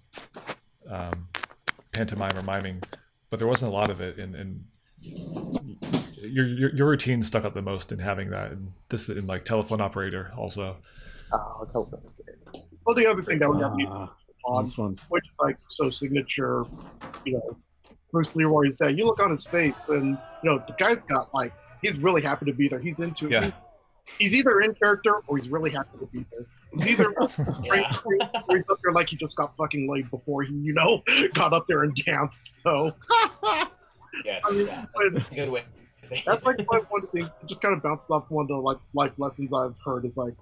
pantomime or miming, but there wasn't a lot of it. And your routine stuck out the most in having that, and this in like telephone operator also. Oh, telephone. Well, the other thing that we have on, that's fun. which is like so signature, you know, Bruce Leroy is that you look on his face and the guy's got like he's really happy to be there. He's into it. Yeah. He's either in character or he's really happy to be there. He's either straight or he's up there like he just got fucking laid before he got up there and danced. So Yes, I mean, that's a good way. That's like one thing. It just kind of bounces off one of the like life lessons I've heard is like,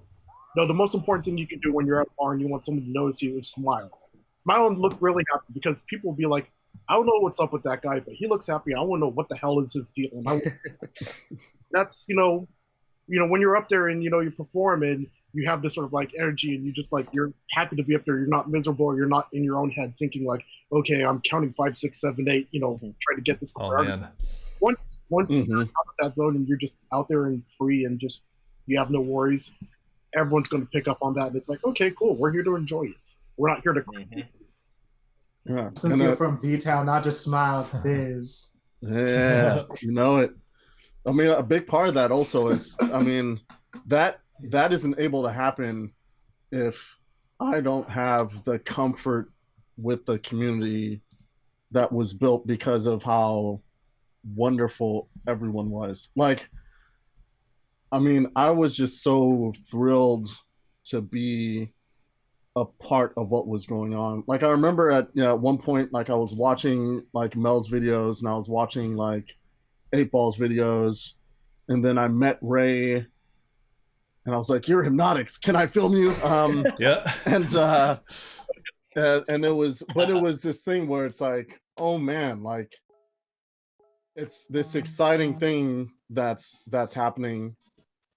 the most important thing you can do when you're at a bar and you want someone to notice you is smile. Smile and look really happy because people will be like, I don't know what's up with that guy, but he looks happy. I want to know what the hell is his deal. And that's when you're up there and you perform and you have this sort of like energy and you just like you're happy to be up there. You're not miserable. You're not in your own head thinking like, okay, I'm counting 5, 6, 7, 8. Trying to get this. Oh man. Once you're out of that zone and you're just out there and free and just you have no worries, everyone's going to pick up on that. And it's like, okay, cool. We're here to enjoy it. We're not here to. Yeah. Since you're from V-Town, not just smile, Fizz. Yeah, you know it. I mean, a big part of that also is, I mean, that isn't able to happen if I don't have the comfort with the community that was built because of how wonderful everyone was. Like, I mean, I was just so thrilled to be a part of what was going on. Like, I remember at one point, like I was watching like Mel's videos and I was watching like 8Ball's videos, and then I met Ray and I was like, "You're Hypnotics. Can I film you?" Yeah. And it was this thing where it's like, oh man, like it's this exciting thing that's happening,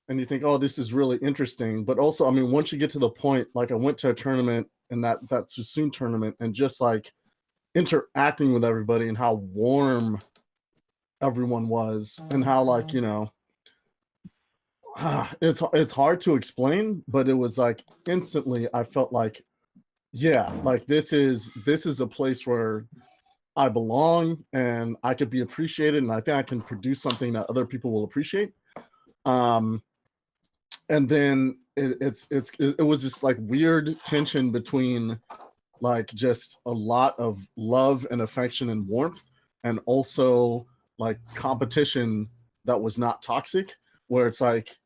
and you think, oh, this is really interesting. But also, I mean, once you get to the point, like I went to a tournament and that Sassoon tournament, and just like interacting with everybody and how warm everyone was, and how like it's hard to explain, but it was like instantly I felt like, yeah, like this is a place where I belong and I could be appreciated, and I think I can produce something that other people will appreciate. And then it was this like weird tension between like just a lot of love and affection and warmth, and also like competition that was not toxic, where it's like,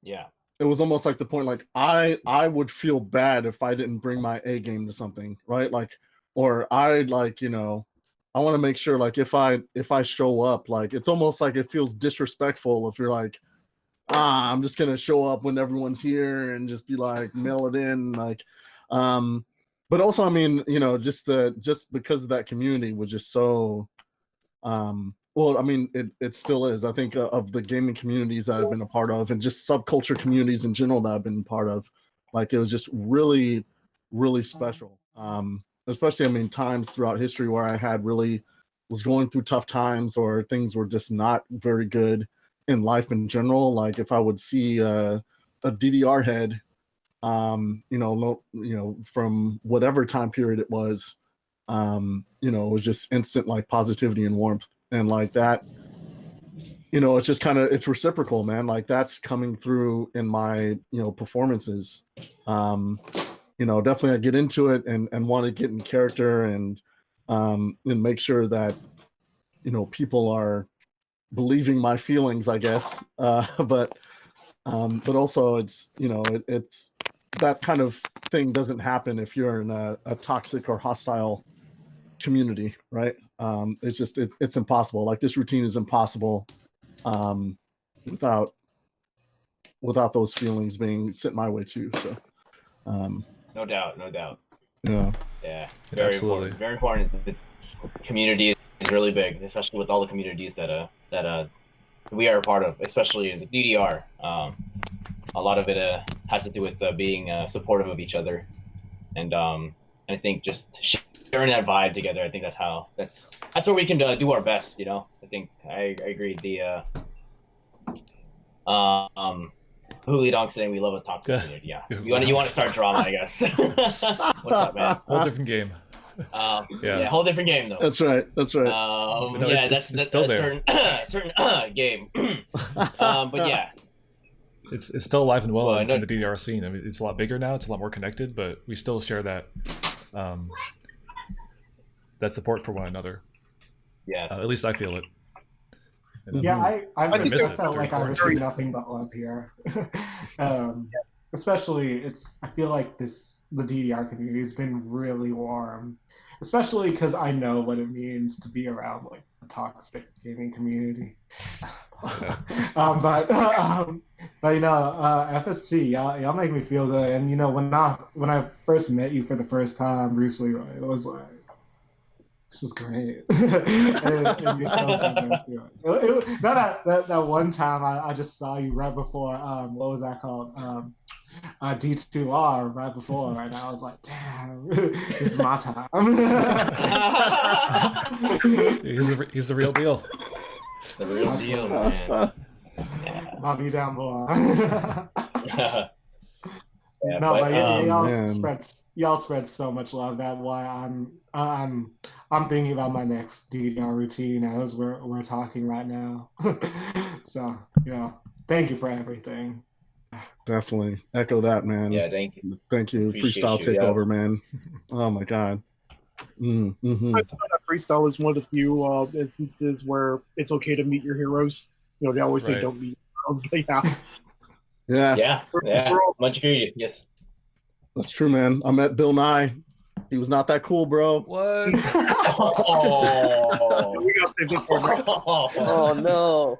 yeah, it was almost like the point, like I would feel bad if I didn't bring my A game to something, right? Like, or I like, I want to make sure like if I show up, like it's almost like it feels disrespectful if you're like, I'm just gonna show up when everyone's here and just be like mail it in, like but also, I mean, just because of that community was just so well, I mean, it still is. I think of the gaming communities that I've been a part of, and just subculture communities in general that I've been part of, like it was just really, really special. Especially, I mean, times throughout history where I was going through tough times, or things were just not very good in life in general. Like if I would see a DDR head, from whatever time period it was, it was just instant like positivity and warmth. And like that, it's just kind of, it's reciprocal, man. Like that's coming through in my, performances. Definitely I get into it and want to get in character and make sure that, people are believing my feelings, I guess. But also it's, it's that kind of thing doesn't happen if you're in a toxic or hostile community, right? It's just it's impossible. Like this routine is impossible without those feelings being sent my way too. So no doubt. Yeah. Very Absolutely. important. Very important. It's community is really big, especially with all the communities that we are a part of, especially in the DDR. A lot of it has to do with being supportive of each other, and I think just sharing that vibe together. I think that's where we can do our best. I think I agree. The Huli Donk saying we love a toxic community. Yeah, you want to start drama, I guess. What's up, man? Whole different game. Yeah, whole different game though. That's right. That's right. No, yeah, it's that's still a there. certain game. But yeah, It's still alive and well Well, I in know- the DDR scene. I mean, it's a lot bigger now. It's a lot more connected, but we still share that that support for one another. yes. At least I feel it. And, Yeah, I miss just it felt during like I quarantine. received nothing but love here. Especially, I feel like the DDR community has been really warm, especially because I know what it means to be around like a toxic gaming community. But you know, FST, y'all make me feel good. And you know, when I first met you for the first time, Bruce Leroy, it was like, this is great. and you're still doing that too. That one time I just saw you right before, what was that called? D2R right before, and I was like, damn, this is my time. he's the real deal. The real deal, man. I'll be down below. Yeah, No, but y'all man. spread so much love. That's why I'm thinking about my next DDR routine as we're talking right now. So thank you for everything. Definitely echo that, man. Yeah, thank you. Thank you. Appreciate Freestyle you, yeah. Takeover, man. Oh my god. Mm-hmm. I find that freestyle is one of the few instances where it's okay to meet your heroes. You know, they always say Right. don't meet your heroes, but Yeah, yeah. Yeah. Much agreed. Yes. that's true, man. I met Bill Nye. He was not that cool, bro. What? Oh. We got to save this for next. Oh no.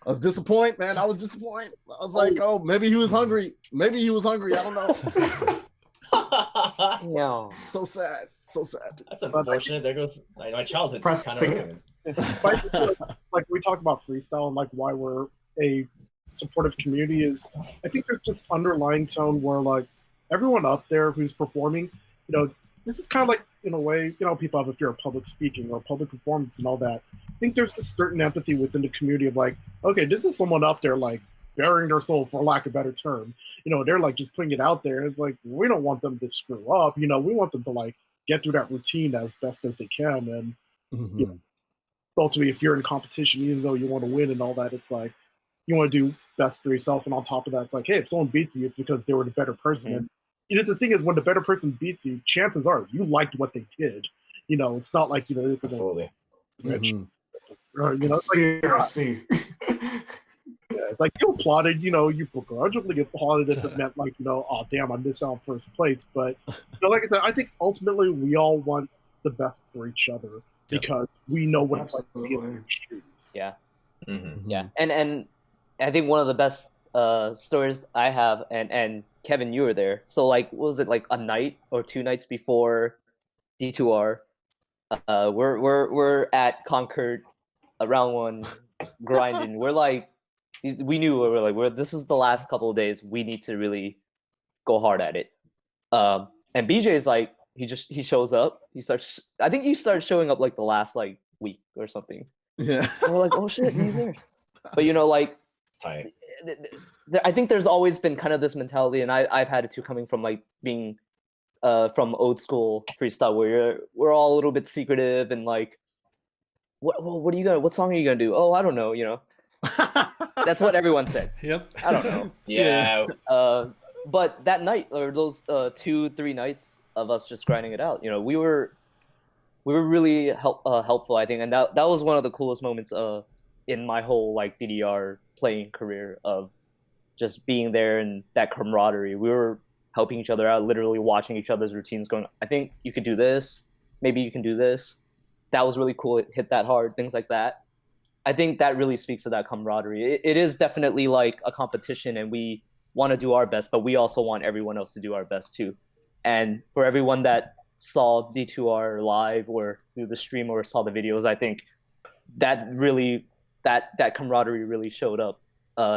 I was disappointed, man. I was disappointed. I was like, oh, maybe he was hungry. Maybe he was hungry. I don't know. No. So sad. So sad. That's unfortunate. There goes my childhood's kind Pressing of. Like we talk about freestyle and like why we're a supportive community is I think there's just underlying tone where like everyone up there who's performing, this is kind of like in a way, people have a fear of public speaking or public performance and all that. I think there's a certain empathy within the community of like, okay, this is someone up there like bearing their soul for lack of a better term. They're like just putting it out there. It's like we don't want them to screw up. We want them to like get through that routine as best as they can. And ultimately, if you're in competition, even though you want to win and all that, it's like you want to do best for yourself. And on top of that, it's like, hey, if someone beats you, it's because they were the better person. And the thing is, when the better person beats you, chances are you liked what they did. It's not like Absolutely. Mhm. Conspiracy. It's like you applauded, you begrudgingly applauded if it meant like, oh damn, I missed out on first place. But like I said, I think ultimately we all want the best for each other because we know what it's like to be in their shoes. Yeah. Mm-hmm. Yeah. And I think one of the best stories I have, and Kevin, you were there. So like, what was it, like a night or 2 nights before D2R? We're at Concord round 1 grinding. We're like, we knew this is the last couple of days. We need to really go hard at it. And BJ is like, he shows up. I think he started showing up like the last like week or something. Yeah. And we're like, oh shit, he's there. But like, Tight. I think there's always been kind of this mentality, and I've had it too, coming from like being from old school freestyle, where we're all a little bit secretive and like, what song are you gonna do? Oh, I don't know, That's what everyone said. Yep. I don't know. Yeah. But that night, or those 2-3 nights of us just grinding it out, we were really helpful, I think, and that was one of the coolest moments in my whole like DDR playing career, of just being there and that camaraderie. We were helping each other out, literally watching each other's routines, going, I think you could do this, maybe you can do this. That was really cool. It hit that hard, things like that. I think that really speaks to that camaraderie. It is definitely like a competition, and we want to do our best, but we also want everyone else to do our best too. And for everyone that saw D2R live or through the stream or saw the videos, I think that really that camaraderie really showed up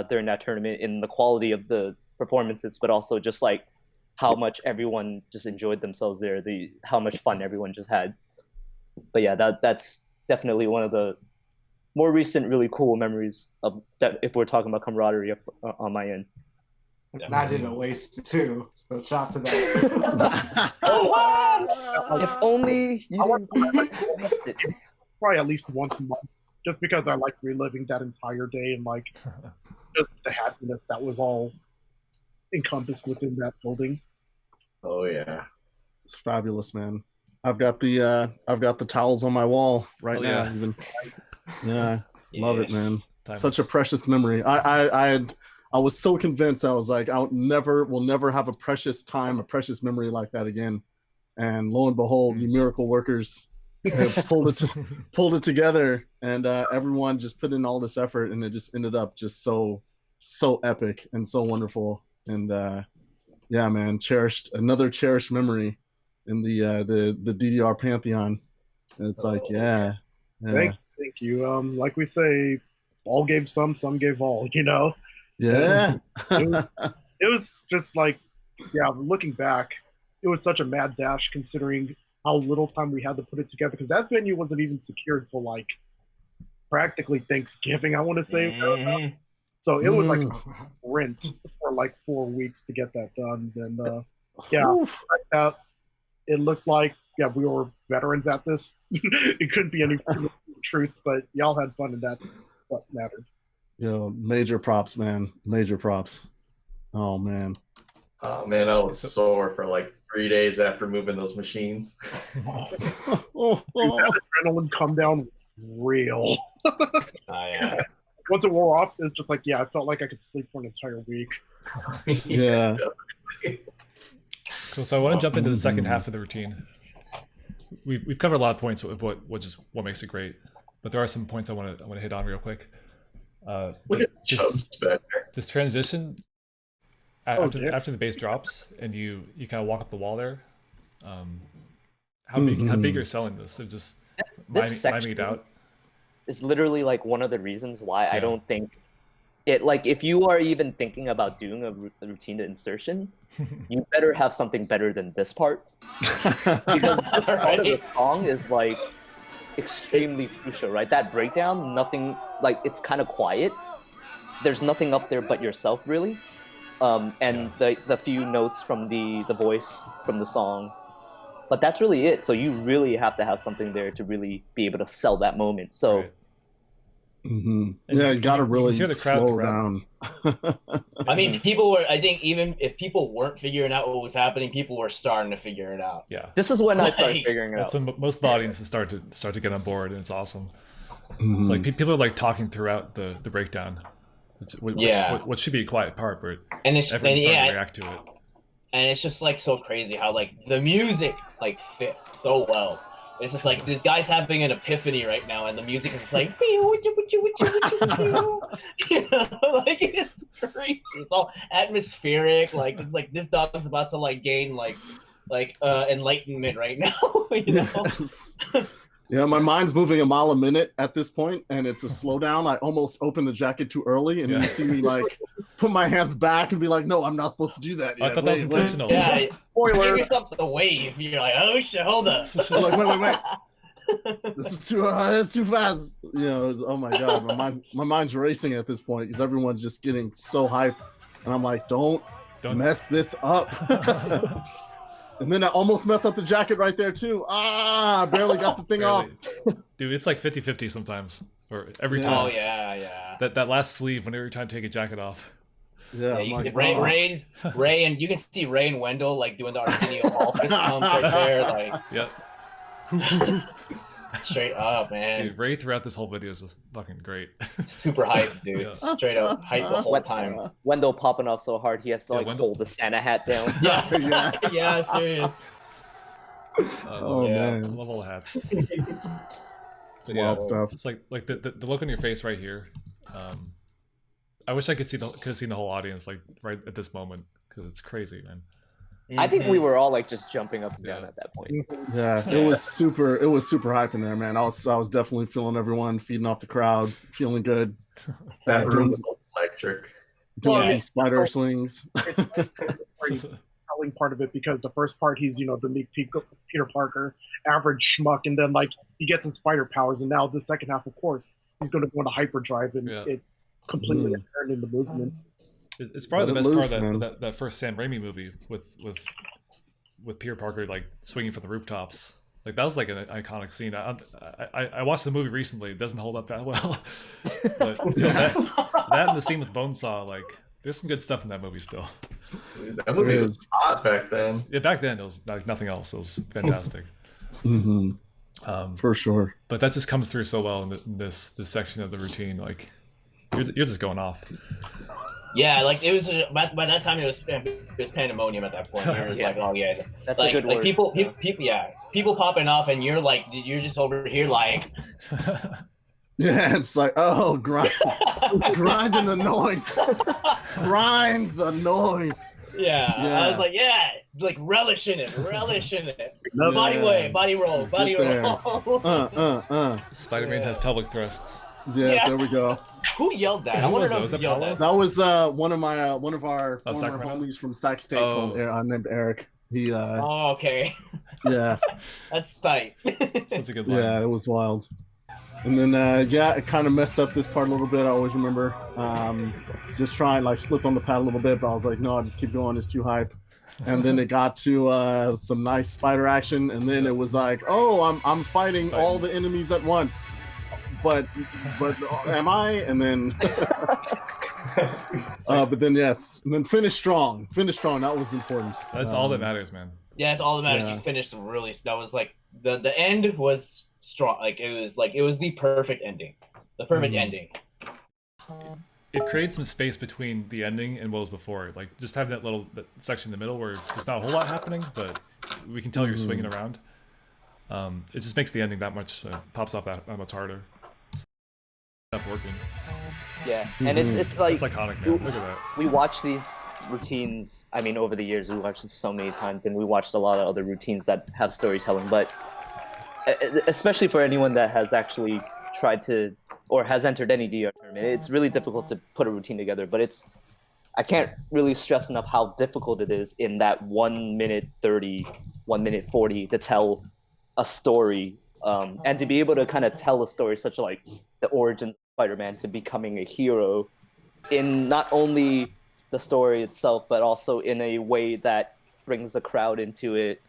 during that tournament, in the quality of the performances, but also just like how much everyone just enjoyed themselves there, how much fun everyone just had. But yeah, that's definitely one of the more recent really cool memories of that, if we're talking about camaraderie on my end. And I didn't waste it too. So shout to that. If only you didn't waste it. Probably at least once a month, just because I like reliving that entire day and like just the happiness that was all encompassed within that building. Oh yeah, It's fabulous, man. I've got the towels on my wall right now. Yeah. Even. Yeah, love it, man. Such a Timeless. precious memory. I was so convinced. I was like, we'll never have a precious time, a precious memory like that again. And lo and behold, you miracle workers have pulled it together, and everyone just put in all this effort, and it just ended up just so epic and so wonderful. And yeah, man, another cherished memory in the DDR pantheon. And it's like, yeah. Thank you. Like we say, all gave some gave all. You know. Yeah. It was just like, yeah. Looking back, it was such a mad dash considering how little time we had to put it together. Because that venue wasn't even secured till like practically Thanksgiving, I want to say. Mhm. So it was like a sprint for like 4 weeks to get that done. And yeah, Oof. like that, it looked like we were veterans at this. It couldn't be any truth, but y'all had fun, and that's what mattered. Yo, major props, man. Major props. Oh man. oh man, I was sore for like 3 days after moving those machines. Dude, that adrenaline come down real. Yeah. Once it wore off, it's just like, I felt like I could sleep for an entire week. Yeah. So I want to jump into the second half of the routine. We've covered a lot of points of what makes it great, but there are some points I want to hit on real quick. Look at Chubbs back there. This transition after the bass drops and you kind of walk up the wall there. How big you're selling this? So just miming it out. Is literally like one of the reasons why I don't think it, like, if you are even thinking about doing a routine to insertion, you better have something better than this part, because this part of the song is like extremely crucial, right? That breakdown, nothing, like, it's kind of quiet. There's nothing up there but yourself, really, and the few notes from the voice from the song. But that's really it. So you really have to have something there to really be able to sell that moment. So, Right. Yeah, you gotta really hear the crowd slow throughout. down. I mean, people were. I think even if people weren't figuring out what was happening, people were starting to figure it out. Yeah, this is when I started figuring it that's out. when most of the audiences start to get on board, and it's awesome. It's like people are like talking throughout the breakdown. What should be a quiet part, but And it's everyone's starting to react to it. And it's just like so crazy how like the music like fit so well. It's just like this guy's having an epiphany right now, and the music is just like, you know, like it's crazy. It's all atmospheric. Like it's like this dog's about to like gain like enlightenment right now. You know? Yes. Yeah, my mind's moving a mile a minute at this point, and it's a slowdown. I almost opened the jacket too early, and you see me like put my hands back and be like, "No, I'm not supposed to do that yet." I thought that was intentional. Yeah, give yourself the wave. You're like, oh shit, hold up. Like, wait. This is too it's too fast. You know, oh my god, my mind's racing at this point because everyone's just getting so hyped, and I'm like, don't mess this up. And then I almost messed up the jacket right there too. I barely got the thing off. Dude, it's like 50-50 sometimes, or every time. Oh yeah. That last sleeve whenever you're trying to take a jacket off. Yeah, you I'm see like, Ray, and you can see Ray and Wendell like doing the Arsenio Hall fist pump right there, like Yep. straight up, man. Dude, Ray throughout this whole video is just fucking great. Super hype, dude. Yeah. Straight up hype the whole time. Wendell popping off so hard he has to like Wendell- hold the Santa hat down. Yeah, yeah, serious. Oh, yeah, man. I love all the hats. But Wild stuff. It's like the look on your face right here. I wish I could have seen the whole audience like right at this moment because it's crazy, man. I think we were all like just jumping up and down Yeah. at that point. Yeah, it was super hype in there, man. I was definitely feeling everyone, feeding off the crowd, feeling good. That doing room's electric. doing Yeah. some spider swings. Telling part of it because the first part he's the meek Peter Parker, average schmuck, and then like he gets his spider powers, and now the second half, of course, he's going to go into hyperdrive and Yeah. it completely apparent in the movement. It's probably the Let it best loose, part man. of that first Sam Raimi movie with Peter Parker like swinging from the rooftops. Like that was like an iconic scene. I watched the movie recently. It doesn't hold up that well, but you know, that and the scene with Bonesaw, like there's some good stuff in that movie still. Dude, that movie was hot back then. Yeah, back then it was like nothing else. It was fantastic. For sure. But that just comes through so well in this section of the routine. Like you're just going off. Yeah, like it was by that time it was pandemonium at that point. It was like, oh yeah, That's like, a good word. People popping off, and you're just over here like, Yeah, it's like, oh, grinding the noise, grind the noise. yeah. I was like, yeah, like relish in it. Body roll. Spider-Man has pelvic thrusts. Yeah, there we go. Who yelled that? I Who want was to know that? who yelled that. That was one of our former Sacramento? homies from Sac State Oh. called named Eric. He Oh, okay. yeah, That's tight. That's a good line. yeah, it was wild. And then it kind of messed up this part a little bit. I always remember just trying like slip on the pad a little bit, but I was like, no, I'll just keep going. It's too hype. And then it got to some nice spider action, and then it was like, oh, I'm fighting all the enemies at once. But am I? And then but then yes, and then finish strong. That was important. That's all that matters, man. Yeah, it's all that mattered. Yeah. You finished really. That was like the end was strong. Like it was the perfect ending. The perfect ending. It creates some space between the ending and what was before. Like just having that section in the middle where there's not a whole lot happening, but we can tell you're swinging around. It just makes the ending that much pops off that much harder. Stuff working. Yeah, and it's like It's iconic, man. Look at that. we watch these routines. I mean, over the years, we watched this so many times, and we watched a lot of other routines that have storytelling. But especially for anyone that has actually tried to or has entered any DDR tournament, it's really difficult to put a routine together. But I can't really stress enough how difficult it is in that 1 minute 30, 1 minute 40 to tell a story, and to be able to kind of tell a story such like the origins of Spider-Man to becoming a hero in not only the story itself, but also in a way that brings the crowd into it,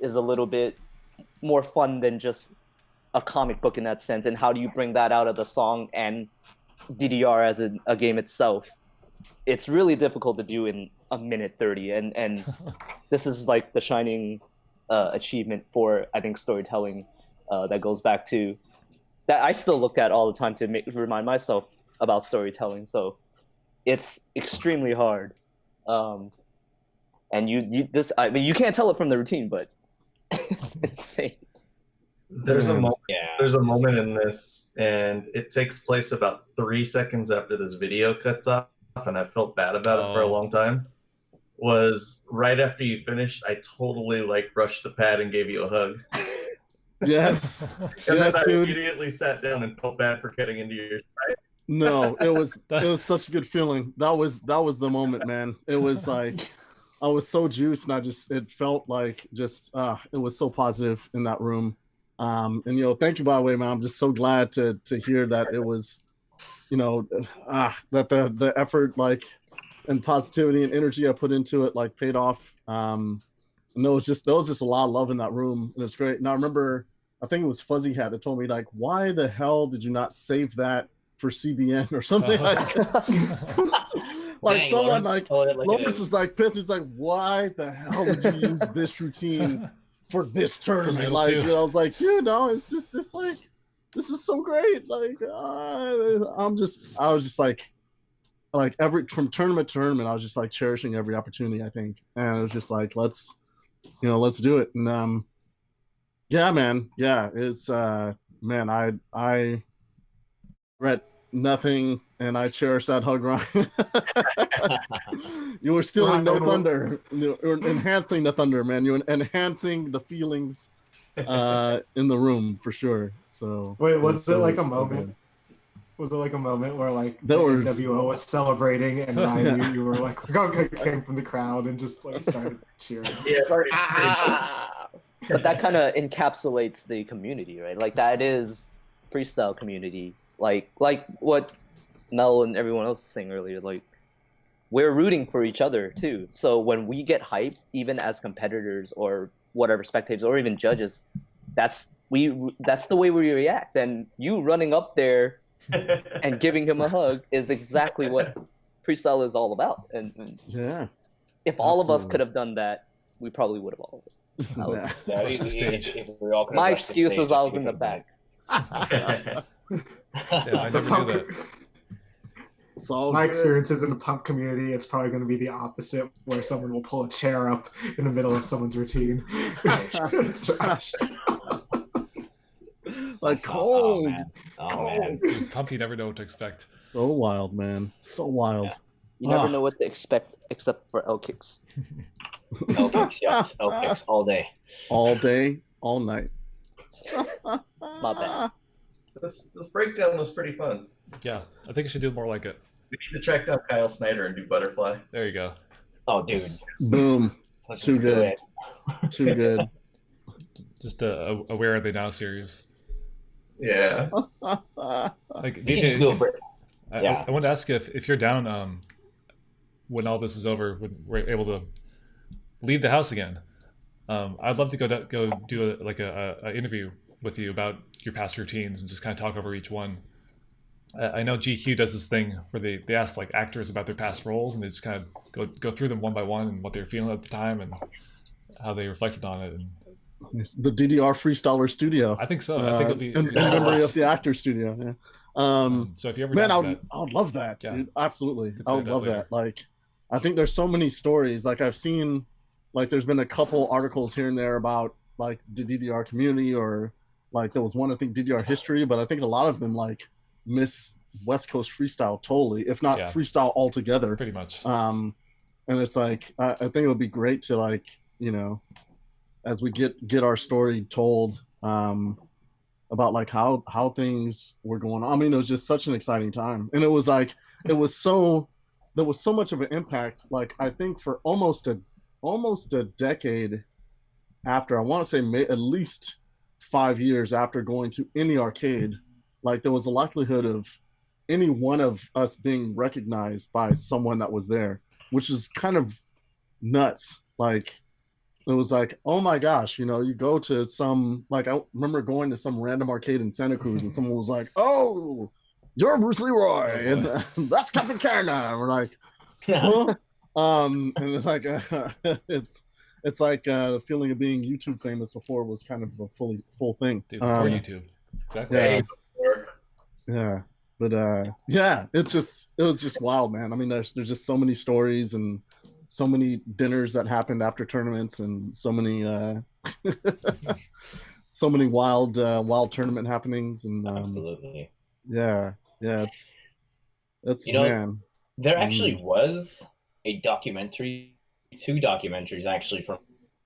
is a little bit more fun than just a comic book in that sense. And how do you bring that out of the song and DDR as a game itself? It's really difficult to do in 1 minute 30, and this is like the shining achievement for, I think, storytelling that goes back to that I still look at all the time to remind myself about storytelling. So it's extremely hard, and you can't tell it from the routine, but it's insane. There's a moment. Yeah. There's a moment in this, and it takes place about 3 seconds after this video cuts off, and I felt bad about it for a long time. Was right after you finished, I totally like rushed the pad and gave you a hug. Yes, And yes, then I dude. immediately sat down and felt bad for getting into your stride. No, it was such a good feeling. That was the moment, man. It was like I was so juiced, and it felt like just it was so positive in that room. And thank you, by the way, man. I'm just so glad to hear that it was, that the effort like and positivity and energy I put into it like paid off. And there was just a lot of love in that room, and it's great. And I remember, I think it was Fuzzy Hat that told me like, why the hell did you not save that for CBN or something like like Dang, someone Lawrence. like Like Lawrence was like pissed. He's like, why the hell would you use this routine for this tournament? Middle Like, too. I was like, dude, no, it's like this is so great. Like, I was just like from tournament to tournament, I was just like cherishing every opportunity, I think, and it was just like let's do it. And yeah, man, yeah, it's man, I regret nothing, and I cherish that hug, Ryan. You were stealing no thunder. You were enhancing the thunder, man. You were enhancing the feelings in the room for sure. So Wait, was it it like a moment? Was it like a moment where like the There was- NWO was celebrating and Ryan, you were like came from the crowd and just like started cheering? Yeah, But that kind of encapsulates the community, right? Like that is freestyle community. Like what Mel and everyone else was saying earlier. Like we're rooting for each other too. So when we get hype, even as competitors or whatever, spectators or even judges, that's the way we react. And you running up there and giving him a hug is exactly what freestyle is all about. And Yeah. if all of us could have done that, we probably would have all. Yeah, Push the stage. if we all could've My rushed the excuse stage, was I was in the we back. Yeah, I The never knew pump, that. It's all my good. experiences in the pump community, it's probably going to be the opposite, where someone will pull a chair up in the middle of someone's routine. It's trash. Like Oh, cold. man. Oh, man. Dude, Pump, you never know what to expect. So wild, man. So wild. Yeah. You never know what to expect except for L kicks. L kicks, yes. L kicks all day. All day, all night. My bad. This breakdown was pretty fun. Yeah, I think you should do more like it. We need to track down Kyle Snyder and do Butterfly. There you go. Oh, dude. Boom. Let's Too just do good. it. Too good. Just a Where Are They Now series. Yeah. Like You can DJ, just do a break. Yeah. I wanted to ask you if you're down when all this is over, when we're able to leave the house again. I'd love to go do a interview with you about your past routines and just kind of talk over each one. I know GQ does this thing where they ask like actors about their past roles and they just kind of go through them one by one and what they were feeling at the time and how they reflected on it. And It's the DDR Freestyler Studio. I think so. I think it'll be in memory of the actor studio. Yeah. So if you ever Man, down I for that, would love that, Yeah. dude. Absolutely. Could I say would that love later. that. Like, I think there's so many stories. Like, I've seen, like, there's been a couple articles here and there about, like, the DDR community or, like, there was one, I think, DDR history, but I think a lot of them, like, miss West Coast freestyle totally, if not Yeah. freestyle altogether. pretty much. And it's like, I think it would be great to, like, you know, as we get our story told, about like how things were going on. I mean, it was just such an exciting time, and it was like there was so much of an impact. Like I think for almost a decade after, I want to say at least 5 years after going to any arcade, like there was a likelihood of any one of us being recognized by someone that was there, which is kind of nuts. Like it was like, oh my gosh, you know, you go to some, like I remember going to some random arcade in Santa Cruz and someone was like, oh, you're Bruce Leroy and that's Captain Canada. And we're like, huh? And it's like it's like the feeling of being YouTube famous before was kind of a full thing. Dude, before YouTube. Exactly. Yeah. Yeah. But yeah, it was just wild, man. I mean, there's just so many stories and so many dinners that happened after tournaments and so many so many wild tournament happenings and Absolutely. yeah, it's You know, man. There actually was a documentary, 2 documentaries actually from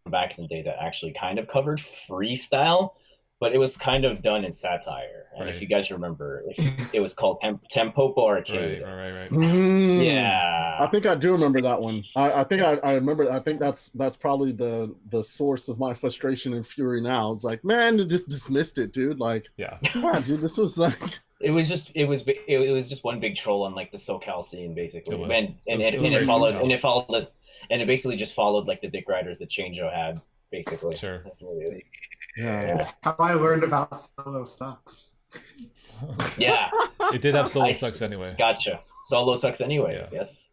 back in the day that actually kind of covered freestyle, but it was kind of done in satire. And if Right. you guys remember, it was called Tempopo Arcade. Right. Yeah. I think I do remember that one. I think I remember. I think that's probably the source of my frustration and fury now. It's like, man, they just dismissed it, dude. Like, Yeah. come on, dude, this was like, It was just one big troll on like the SoCal scene, basically. It was. And It was very it basically just followed like the Dick Riders that Changeo had, basically. Sure. yeah. How I learned about solo sucks. Yeah, It did have solo I- sucks anyway. gotcha. Solo sucks anyway. Yeah. Yes.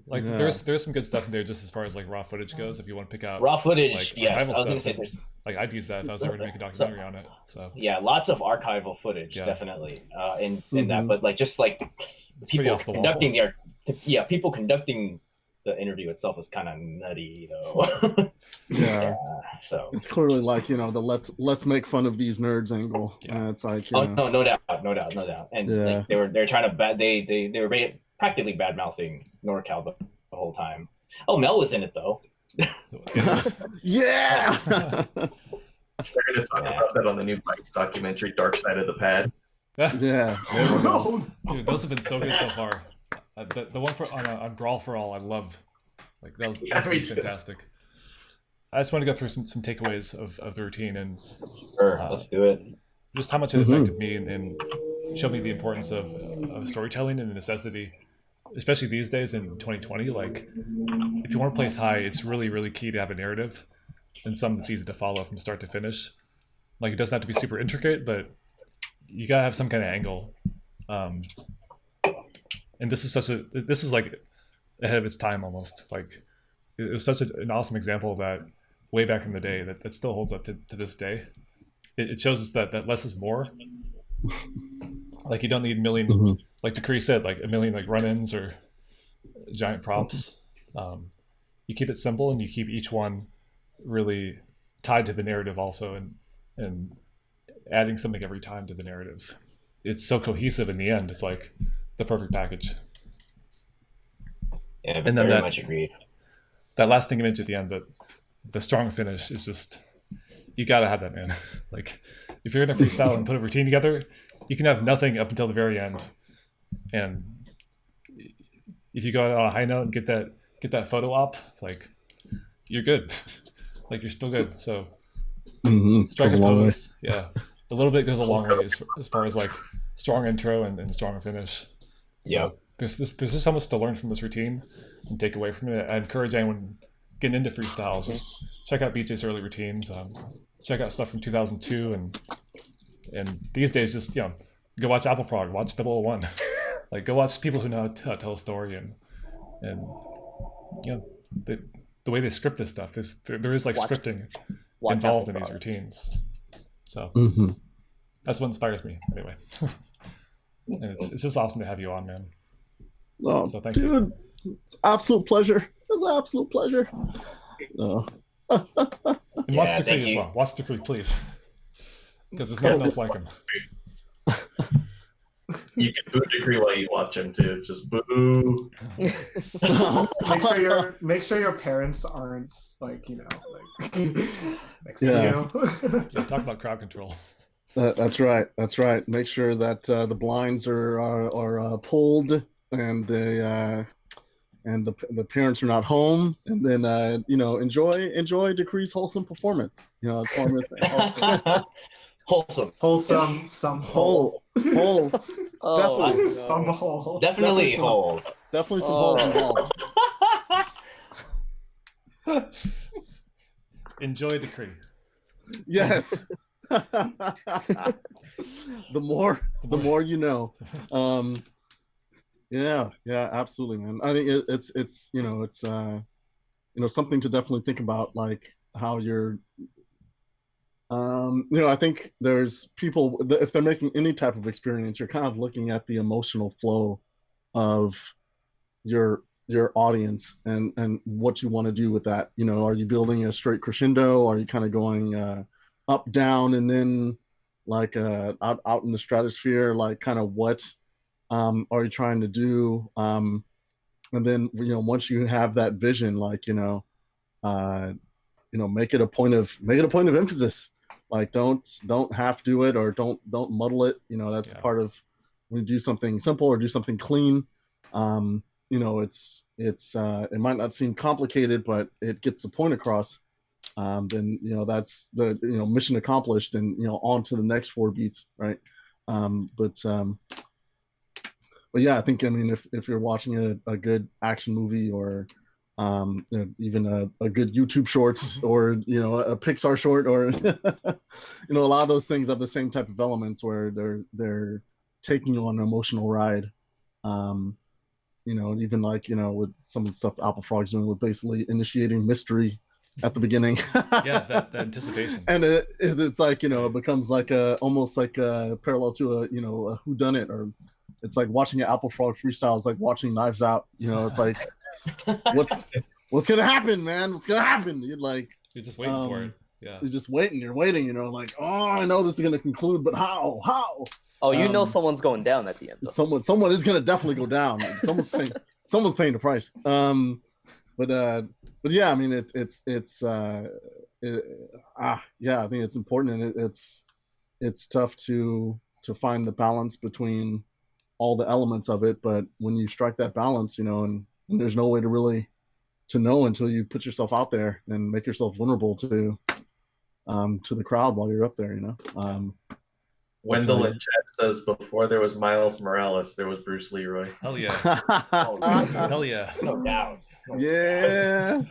Like Yeah. there's some good stuff in there just as far as like raw footage goes. If you want to pick out Raw footage. like, Yes, archival I was gonna stuff, say there's like I'd use that if I was ever to make a documentary on it. So lots of archival footage, Yeah. definitely. In Mhm. that, but like just like it's pretty people off the wall. conducting people conducting the interview itself was kind of nutty though. Yeah. So. It's clearly like, you know, the let's make fun of these nerds angle. Yeah. It's like, you Oh know, no, no doubt. And Yeah. like, they're trying to they were practically bad mouthing NorCal the whole time. Oh, Mel was in it though. yeah. They're going to talk about that on the new Mike's documentary, Dark Side of the Pad. Yeah. Dude, those have been so good so far. The one on Brawl for All, I love. Like that was Yeah, me really too. fantastic. I just want to go through some takeaways of the routine and Sure, let's do it. just how much it affected me and showed me the importance of storytelling and the necessity especially these days in 2020, like if you want to place high, it's really, really key to have a narrative and something that's easy to follow from start to finish. Like it doesn't have to be super intricate, but you gotta have some kind of angle. And this is like ahead of its time almost. Like it was such an awesome example of that way back in the day that still holds up to this day. It shows us that less is more. Like you don't need a million, like DaKree said, like a million like run-ins or giant props. You keep it simple and you keep each one really tied to the narrative also, and adding something every time to the narrative. It's so cohesive in the end. It's like the perfect package. Yeah, and then very much agreed. That lasting image at the end, the strong finish is just, you gotta have that, man. Like if you're gonna freestyle and put a routine together, you can have nothing up until the very end, and if you go out on a high note and get that photo op, like you're good. Like you're still good. So strike a pose, yeah, a little bit goes a long way as far as like strong intro and strong finish. So yeah, there's just so much to learn from this routine and take away from it. I encourage anyone getting into freestyles, just check out BJ's early routines. Check out stuff from 2002, and these days just go watch Apple Frog, watch 001. Like go watch people who know how to tell a story, and the way they script this stuff is there is like scripting involved in these routines. So that's what inspires me anyway. And it's just awesome to have you on, man. Oh, so thank you. It's absolute pleasure. It's an absolute pleasure. Oh. And watch DaKree as well. Watch DaKree, please, because there's nothing else like him. You can boo DaKree while you watch him too. Just boo. make sure your parents aren't like next to you. Yeah, talk about crowd control. That's right. That's right. Make sure that the blinds are pulled and the parents are not home, and then enjoy DaKree's wholesome performance. Wholesome, some whole. Definitely some whole. Definitely whole. Definitely some holes involved. Enjoy DaKree. Yes. The more you know. Yeah, absolutely, man. I think it's something to definitely think about, like how you're I think there's people, if they're making any type of experience, you're kind of looking at the emotional flow of your audience and what you want to do with that. Are you building a straight crescendo? Are you kind of going up, down, and then like out in the stratosphere? Like kind of what are you trying to do? And then once you have that vision, like make it a point of emphasis. Like don't half do it, or don't muddle it. That's part of when you do something simple or do something clean. It might not seem complicated, but it gets the point across. Then that's the mission accomplished, and on to the next 4 beats, right? But yeah, I think if you're watching a good action movie, or even a good YouTube shorts, or a Pixar short, or a lot of those things have the same type of elements where they're taking you on an emotional ride. Even like with some of the stuff Apple Frog's doing with basically initiating mystery at the beginning. Yeah, that anticipation. And it's like it becomes like almost like a parallel to a whodunit, or it's like watching an Apple Frog freestyle is like watching Knives Out. It's like what's gonna happen, man? What's gonna happen? You're just waiting for it. Yeah, you're just waiting. You're waiting. Like, oh, I know this is gonna conclude, but how? Oh, someone's going down at the end. Though. Someone is gonna definitely go down. Someone's paying the price. But yeah, I mean, I think it's important, and it's tough to find the balance between all the elements of it. But when you strike that balance, and there's no way to really to know until you put yourself out there and make yourself vulnerable to the crowd while you're up there, Wendell in chat says before there was Miles Morales, there was Bruce Leroy. Hell yeah. Oh, Hell yeah. no doubt. Yeah.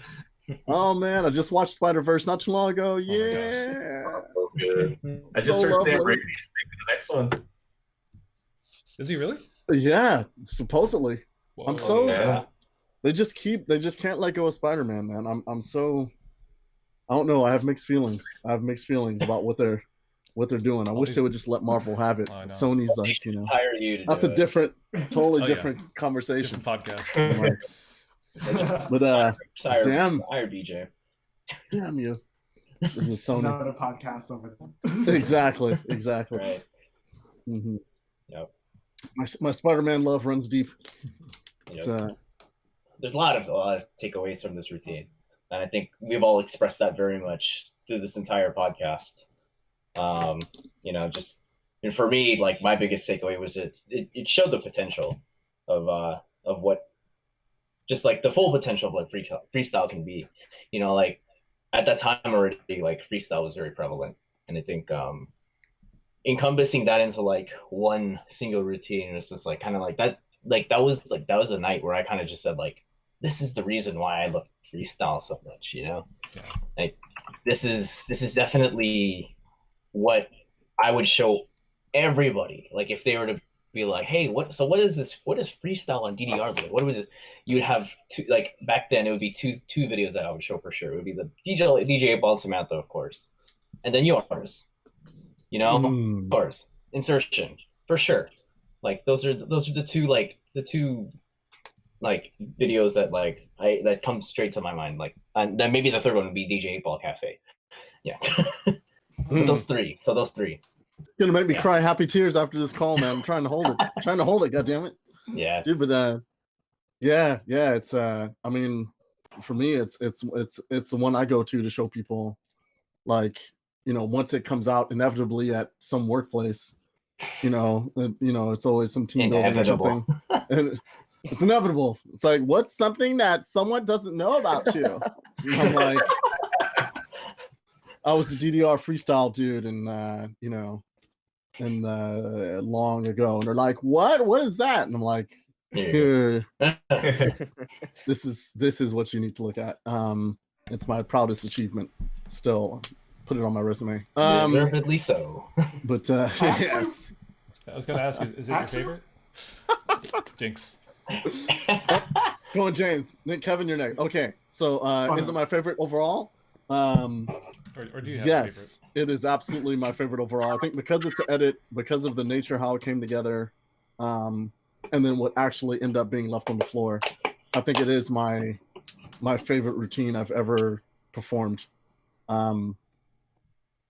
Oh man, I just watched Spider-Verse not too long ago. Yeah. So good. I just So heard Sam lovely. Raimi's making the next one. Is he really? Yeah, supposedly. Whoa. I'm so Yeah. they just can't let go of Spider-Man, man. I'm so I don't know. I have mixed feelings. About what they're doing. I wish they would just let Marvel have it. I know. Sony's They like, should you know, hire you to that's do a it. different, totally Oh, yeah. different conversation. Different podcast. But Hire, damn. hire BJ. damn you. This is Sony. Another podcast over there. Exactly. Right. hmm Yep. My Spider-Man love runs deep. Yep. It's, There's a lot of takeaways from this routine, and I think we've all expressed that very much through this entire podcast. You know, just and for me, like my biggest takeaway was it showed the potential of what just like the full potential of what freestyle can be. You know, like at that time already, like freestyle was very prevalent, and I think encompassing that into like one single routine was just like kind of like that. Like that was a night where I kind of just said like, this is the reason why I love freestyle so much. You know, Yeah. like this is definitely what I would show everybody. Like if they were to be like, hey, what is this? What is freestyle on DDR? Like? What was this? You'd have two, like back then it would be two videos that I would show for sure. It would be the DJ Ball Samantha, of course, and then yours. You know, yours insertion for sure. Like those are the two videos that that come straight to my mind. Like, and then maybe the third one would be DJ 8 Ball Cafe. Yeah. But those three. So those three. gonna make me cry happy tears after this call, man. I'm trying to hold it. God damn it. Yeah. Dude, but yeah, it's I mean, for me it's the one I go to show people, like, you know, once it comes out inevitably at some workplace, you know, it's always some team building or something. And it's inevitable. It's like, what's something that someone doesn't know about you? And I'm like, I was a DDR freestyle dude, and you know, and long ago, and they're like, what is that? And I'm like, here, this is what you need to look at. It's my proudest achievement still. Put it on my resume. Deservedly so. But yes, I was gonna ask, is it your favorite? Jinx. Going James, Nick, Kevin, you're next. Okay, so is it my favorite overall? Or do you have a Yes, it is absolutely my favorite overall. I think because it's an edit, because of the nature how it came together, and then what actually ended up being left on the floor, I think it is my favorite routine I've ever performed.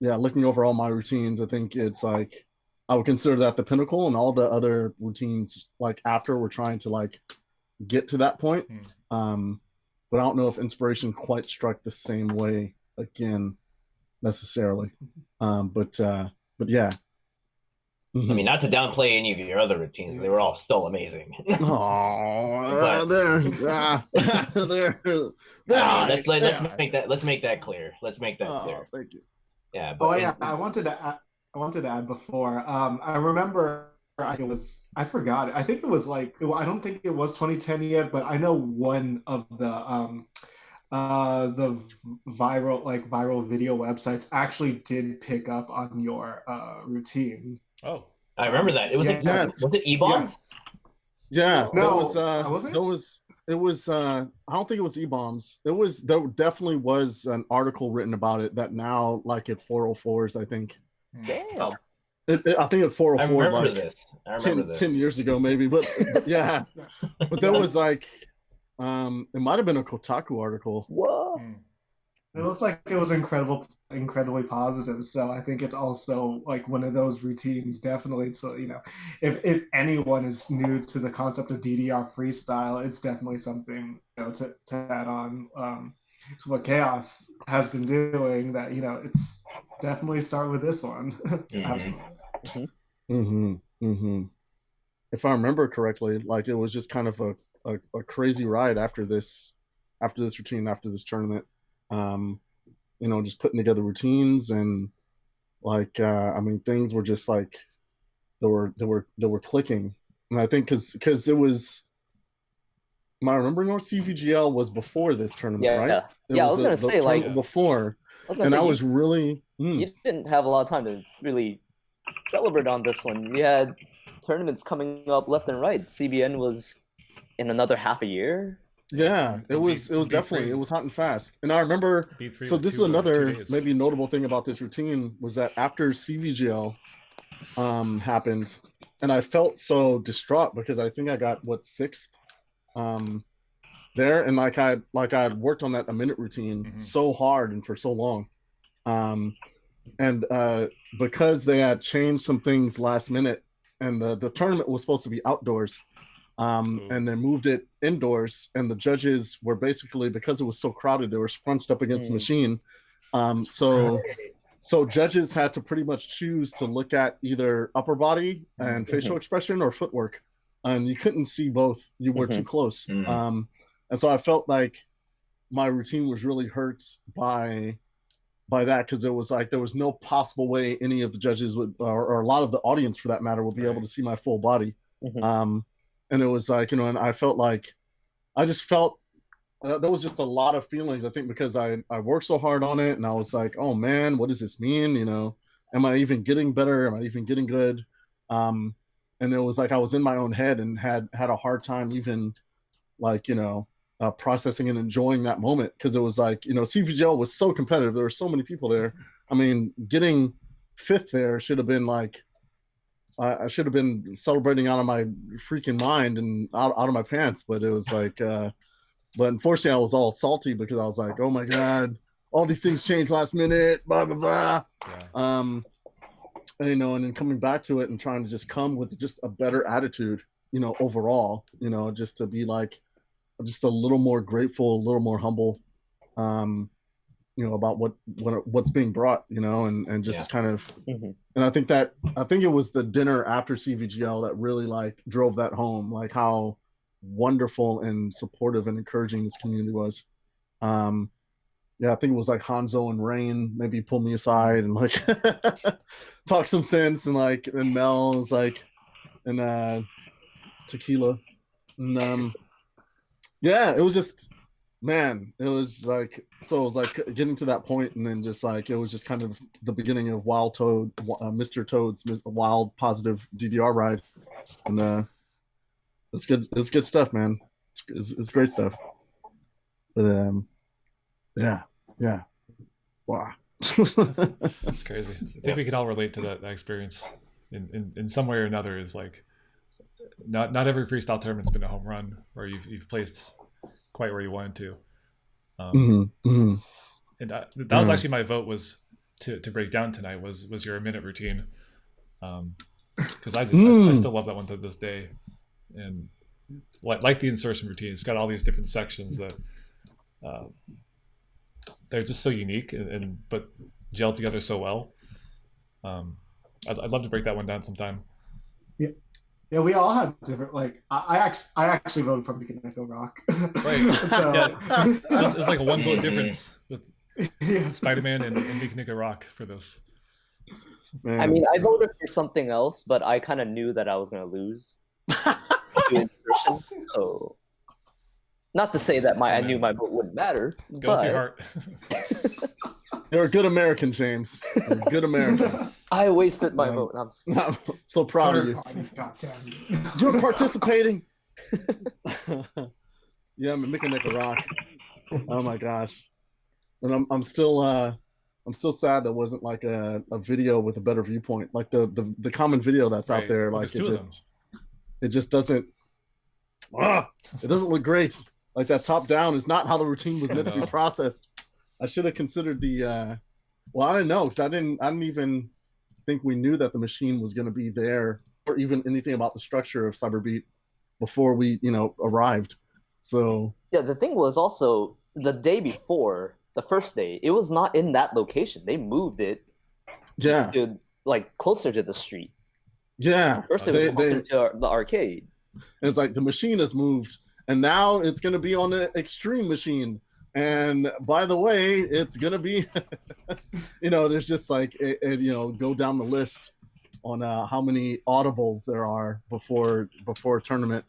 Yeah, looking over all my routines, I think it's like I would consider that the pinnacle, and all the other routines like after we're trying to like get to that point. But I don't know if inspiration quite struck the same way again necessarily. But yeah. I mean, not to downplay any of your other routines, they were all still amazing. Oh, Let's make that clear. Let's make that clear. Thank you. Yeah. But I wanted to add before. I remember I forgot it. I think it was like, I don't think it was 2010 yet, but I know one of the viral video websites actually did pick up on your routine. Oh, I remember that. It was was it E-Bombs? Yeah. No, wasn't it was I don't think it was E-Bombs. There definitely was an article written about it that now, like at 404s, I think. Damn. I think at 404 I remember like this. 10 years ago maybe, but yeah. But there was like it might have been a Kotaku article. Whoa. It looks like it was incredibly positive. So I think it's also like one of those routines, definitely. So, you know, if anyone is new to the concept of DDR freestyle, it's definitely something, you know, to add on to what Chaos has been doing. That, you know, it's definitely start with this one. Absolutely. If I remember correctly, like it was just kind of a crazy ride after this routine, after this tournament. You know, just putting together routines, and like I mean, things were just like were clicking, and I think because it was. Am I remembering or CVGL was before this tournament, right? Yeah, I was gonna say like before, I was really. You didn't have a lot of time to really celebrate on this one. You had tournaments coming up left and right. CBN was in another half a year. Yeah, it was definitely it was hot and fast. And I remember so this is another maybe notable thing about this routine was that after CVGL happened, and I felt so distraught because I think I got sixth there, and like I had worked on that a minute routine so hard and for so long. And because they had changed some things last minute, and the tournament was supposed to be outdoors, and they moved it indoors, and the judges were basically, because it was so crowded, they were scrunched up against the machine. So judges had to pretty much choose to look at either upper body and facial expression or footwork, and you couldn't see both. You were too close. And so I felt like my routine was really hurt by that, because it was like there was no possible way any of the judges would, or a lot of the audience for that matter, would be able to see my full body. And it was like, and I felt like I just felt there was just a lot of feelings, I think, because I worked so hard on it, and I was like, oh man, what does this mean? Am I even getting better? Am I even getting good? And it was like I was in my own head and had a hard time even like processing and enjoying that moment, because it was like CVGL was so competitive. There were so many people there. I mean, getting fifth there should have been like I should have been celebrating out of my freaking mind and out of my pants. But it was like, but unfortunately, I was all salty because I was like, oh my god, all these things changed last minute, blah blah blah. And then coming back to it and trying to just come with just a better attitude, overall, just to be like just a little more grateful, a little more humble, about what's being brought, and just kind of, and I think it was the dinner after CVGL that really like drove that home, like how wonderful and supportive and encouraging this community was. I think it was like Hanzo and Rain maybe pulled me aside and like talk some sense, and Mel was like, and Tequila, and it was just, man, it was like, so it was like getting to that point, and then just like it was just kind of the beginning of Mr. Toad's wild positive DDR ride, and it's good stuff, man. It's great stuff. But yeah, wow. That's crazy. I think we can all relate to that experience in some way or another. Is like not every freestyle tournament's been a home run, or you've placed quite where you wanted to. And that was actually my vote, was to break down tonight was your minute routine, because I still love that one to this day, and like the insertion routine, it's got all these different sections that they're just so unique and but gel together so well. I'd love to break that one down sometime. Yeah, we all have different, like, I actually voted for Mechanical Rock. Right. So it's like a one vote difference with Spider-Man and Mechanical Rock for this. Man. I mean, I voted for something else, but I kind of knew that I was going to lose. So, not to say that I knew my vote wouldn't matter. Go with your heart. You're a good American, James. You're a good American. I wasted my vote. I'm so proud of you. God damn you. You're participating. Yeah, I'm making Nick a rock. Oh my gosh. And I'm still sad there wasn't like a video with a better viewpoint, like the common video that's out there. Like it just doesn't. It doesn't look great. Like that top down is not how the routine was meant to be processed. I should have considered the. Well, I didn't know, because I didn't even think we knew that the machine was going to be there, or even anything about the structure of Cyberbeat before we arrived. So yeah, the thing was also the day before, the first day, it was not in that location. They moved it. Yeah. To, like closer to the street. Yeah. First it was closer to the arcade. And it's like the machine has moved, and now it's going to be on the extreme machine. And by the way, it's going to be, there's just like, go down the list on how many audibles there are before a tournament.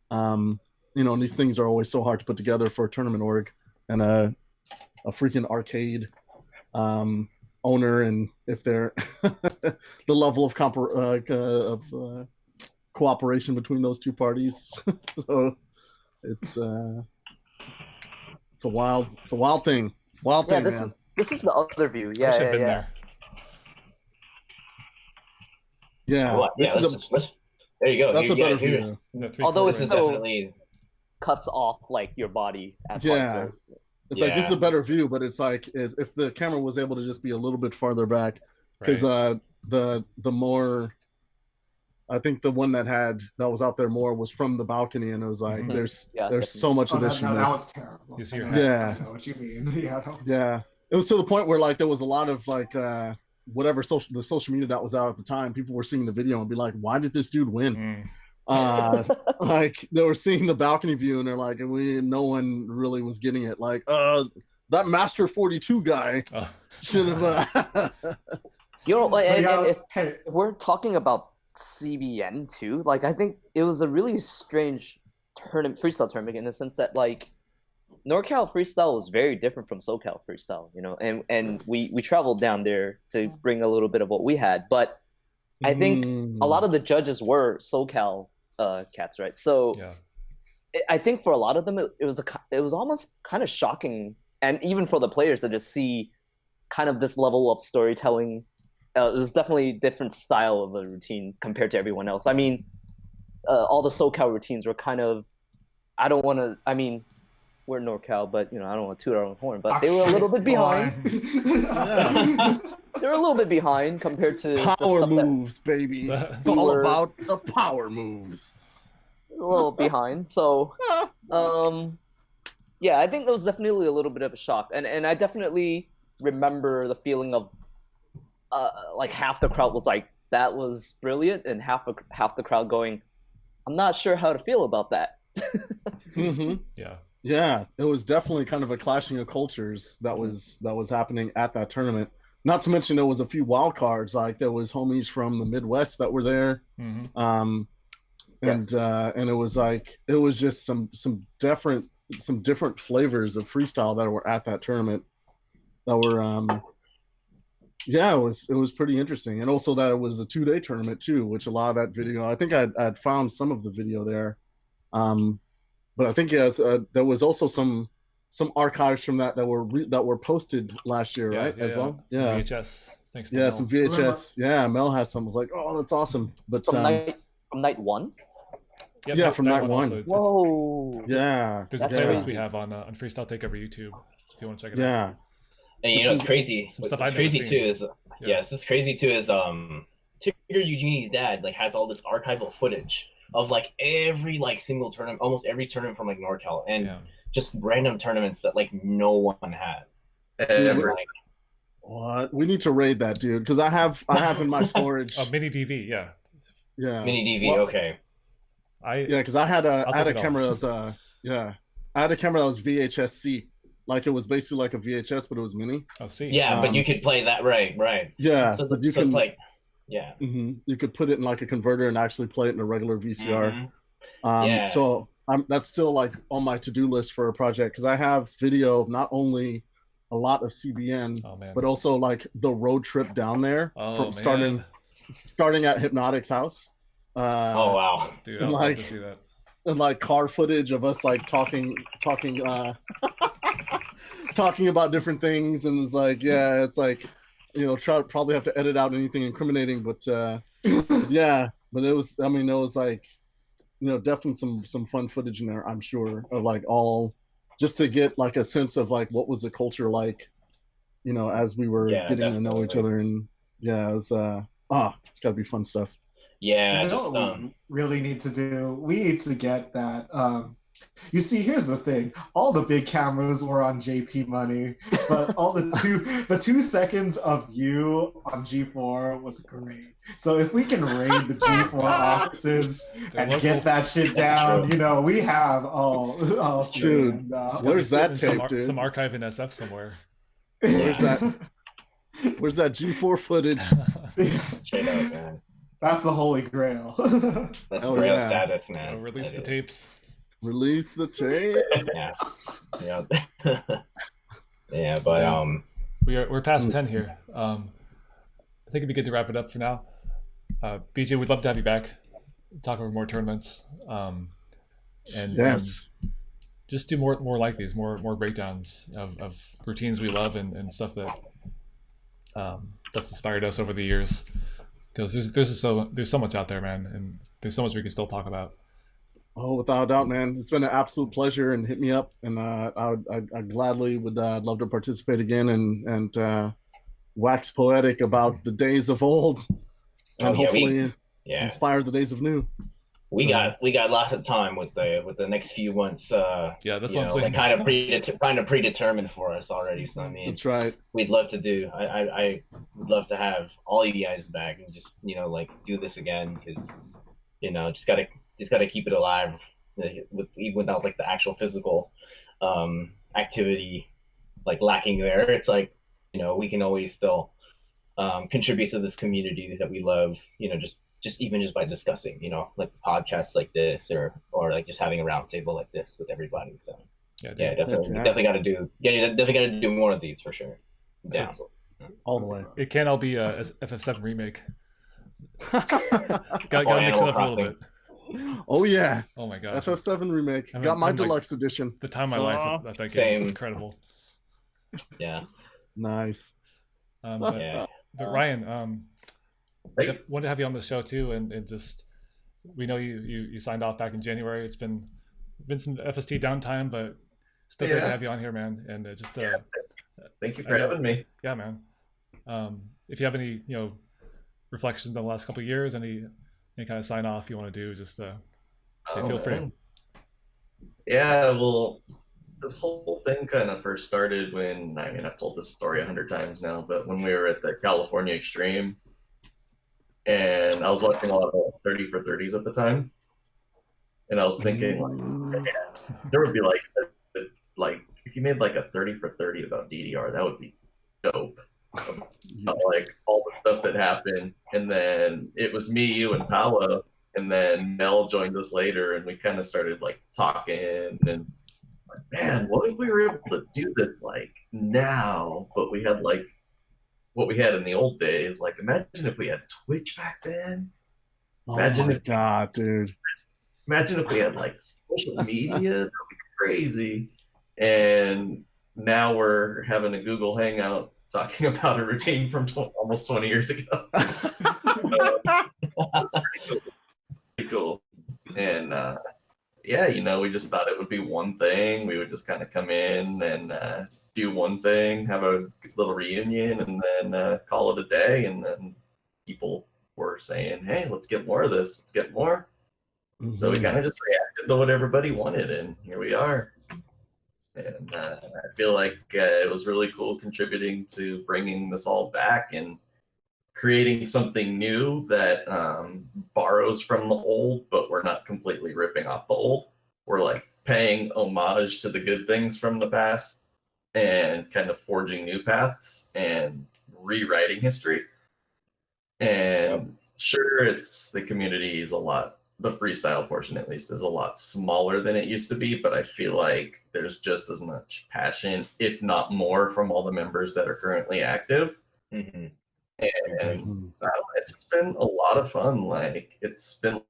And these things are always so hard to put together for a tournament org and a freaking arcade owner, and if they're the level of cooperation between those two parties. So it's a wild thing. Man. This is the other view. I wish I'd been there. Yeah. Well, there you go. That's a better view. Although it's This is still definitely cuts off like your body at parts. Yeah. It's like, this is a better view, but it's like if the camera was able to just be a little bit farther back, because the more, I think the one that was out there more was from the balcony, and it was like there's so much of this. That was terrible. You see your I know what you mean. Yeah. It was to the point where like there was a lot of like whatever the social media that was out at the time, people were seeing the video and be like, why did this dude win? Like they were seeing the balcony view and they're like, no one really was getting it. Like, that Master 42 guy should have. If we're talking about CBN too, like I think it was a really strange freestyle tournament in the sense that like NorCal freestyle was very different from SoCal freestyle, and we traveled down there to bring a little bit of what we had, but I think a lot of the judges were SoCal cats, right? So I think for a lot of them, it was almost kind of shocking, and even for the players to just see kind of this level of storytelling. It was definitely a different style of a routine compared to everyone else. I mean, all the SoCal routines were kind of, we're NorCal, but I don't want to toot our own horn, but they were a little bit behind. They were a little bit behind compared to power moves, baby. It's all about the power moves. A little behind. So, yeah, I think it was definitely a little bit of a shock, and I definitely remember the feeling of like half the crowd was like, that was brilliant, and half the crowd going, I'm not sure how to feel about that. Yeah, it was definitely kind of a clashing of cultures that was happening at that tournament. Not to mention there was a few wild cards, like there was homies from the Midwest that were there. And it was like, it was just some different flavors of freestyle that were at that tournament that were it was pretty interesting. And also that it was a 2-day tournament too, which a lot of that video, I think I'd found some of the video there. But I think there was also some archives from that were posted last year, right? As well. Yeah. VHS. Thanks to Mel. Mel. Some VHS. Yeah, Mel has some. I was like, oh, that's awesome. But from night one. Yep, from night one. Also, whoa. Yeah. There's a playlist we have on Freestyle Takeover YouTube if you want to check it out. Yeah. And what's crazy? What's crazy too is this crazy too is Tigger Eugenie's dad like has all this archival footage of like every like single tournament, almost every tournament from like NorCal, and just random tournaments that like no one has. Dude, what? We need to raid that, dude, because I have in my storage a mini DV, yeah, mini DV. Okay, because I had a camera that was I had a camera that was VHS-C. Like it was basically like a VHS, but it was mini. Oh, see. Yeah, but you could play that, right. Yeah, so, but you can it's like, you could put it in like a converter and actually play it in a regular VCR. So that's still like on my to-do list for a project, because I have video of not only a lot of CBN, but also like the road trip down there from starting at Hypnotic's house. Oh wow, dude! I'd love to see that. And like car footage of us like talking about different things, and it's like probably have to edit out anything incriminating, but but it was like definitely some fun footage in there, I'm sure, of like all just to get like a sense of like what was the culture like, as we were getting to know each other. And it was it's gotta be fun stuff. Yeah, we really need to do. We need to get that. You see, here's the thing: all the big cameras were on JP Money, but all the 2 seconds of you on G4 was great. So if we can raid the G4 offices and get that shit down, we have all. Dude, where's that tape, dude? Some archive in SF somewhere. Where's that? Where's that G4 footage? Check out, man. That's the holy grail. That's Oh, real yeah. status, man. Release That the is. tapes. Release the tape. Yeah. Yeah, but Damn. We're past 10 here. I think it'd be good to wrap it up for now. BJ, we'd love to have you back, talk over more tournaments, and Yes. just do more like these, more breakdowns of routines we love and stuff that that's inspired us over the years. Because there's so much out there, man, and there's so much we can still talk about. Oh, without a doubt, man. It's been an absolute pleasure, and hit me up, and I gladly would love to participate again and wax poetic about the days of old, and hopefully inspire the days of new. We got lots of time with the next few months. Yeah, that's what I'm saying. Like kind of predetermined for us already. So I mean, That's right. We'd love to do. I would love to have all you guys back and just like do this again because just gotta keep it alive even without like the actual physical activity like lacking there. It's like we can always still contribute to this community that we love. Just even just by discussing, like podcasts like this or like just having a roundtable like this with everybody. So definitely got to do. Yeah, you definitely got to do more of these for sure. Yeah, all the way. It can't all be a FF7 remake. Gotta mix it up a little bit. Oh yeah. Oh my god. FF7 remake. Got my deluxe edition. The time of my life that game is incredible. Yeah. Nice. But Ryan, wanted to have you on the show too, and just we know you signed off back in January. It's been some FST downtime, but still great to have you on here, man. And just thank you for having me. Yeah, man. If you have any reflections on the last couple of years, any kind of sign off you want to do, just feel free. Yeah, well, this whole thing kind of first started when I've told this story 100 times now, but when we were at the California Extreme. And I was watching a lot of 30 for 30s at the time, and I was thinking like, there would be like if you made like a 30 for 30 about DDR, that would be dope. Like all the stuff that happened, and then it was me, you, and Paolo, and then Mel joined us later, and we kind of started like talking, and like, man, what if we were able to do this like now, but we had like what we had in the old days. Like, imagine if we had Twitch back then. Imagine God, dude. Imagine if we had like social media. That would be crazy. And now we're having a Google Hangout talking about a routine from almost 20 years ago. It's pretty cool. And we just thought it would be one thing. We would just kind of come in and do one thing, have a little reunion, and then call it a day. And then people were saying, hey, let's get more of this. Let's get more. Mm-hmm. So we kind of just reacted to what everybody wanted, and here we are. And I feel like it was really cool contributing to bringing this all back and creating something new that borrows from the old, but we're not completely ripping off the old. We're like paying homage to the good things from the past and kind of forging new paths and rewriting history. And sure, the community is the freestyle portion at least is a lot smaller than it used to be, but I feel like there's just as much passion, if not more, from all the members that are currently active. Mm-hmm. And it's been a lot of fun. Like, it's been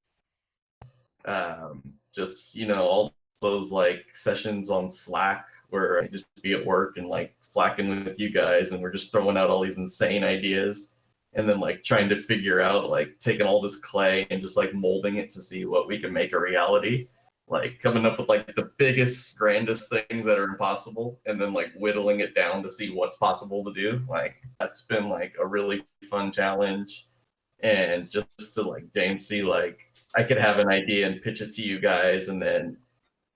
just, all those like sessions on Slack where I just be at work and like slacking with you guys, and we're just throwing out all these insane ideas, and then like trying to figure out like taking all this clay and just like molding it to see what we can make a reality, like coming up with like the biggest, grandest things that are impossible, and then like whittling it down to see what's possible to do. Like, that's been like a really fun challenge. And just to like see, like, I could have an idea and pitch it to you guys, and then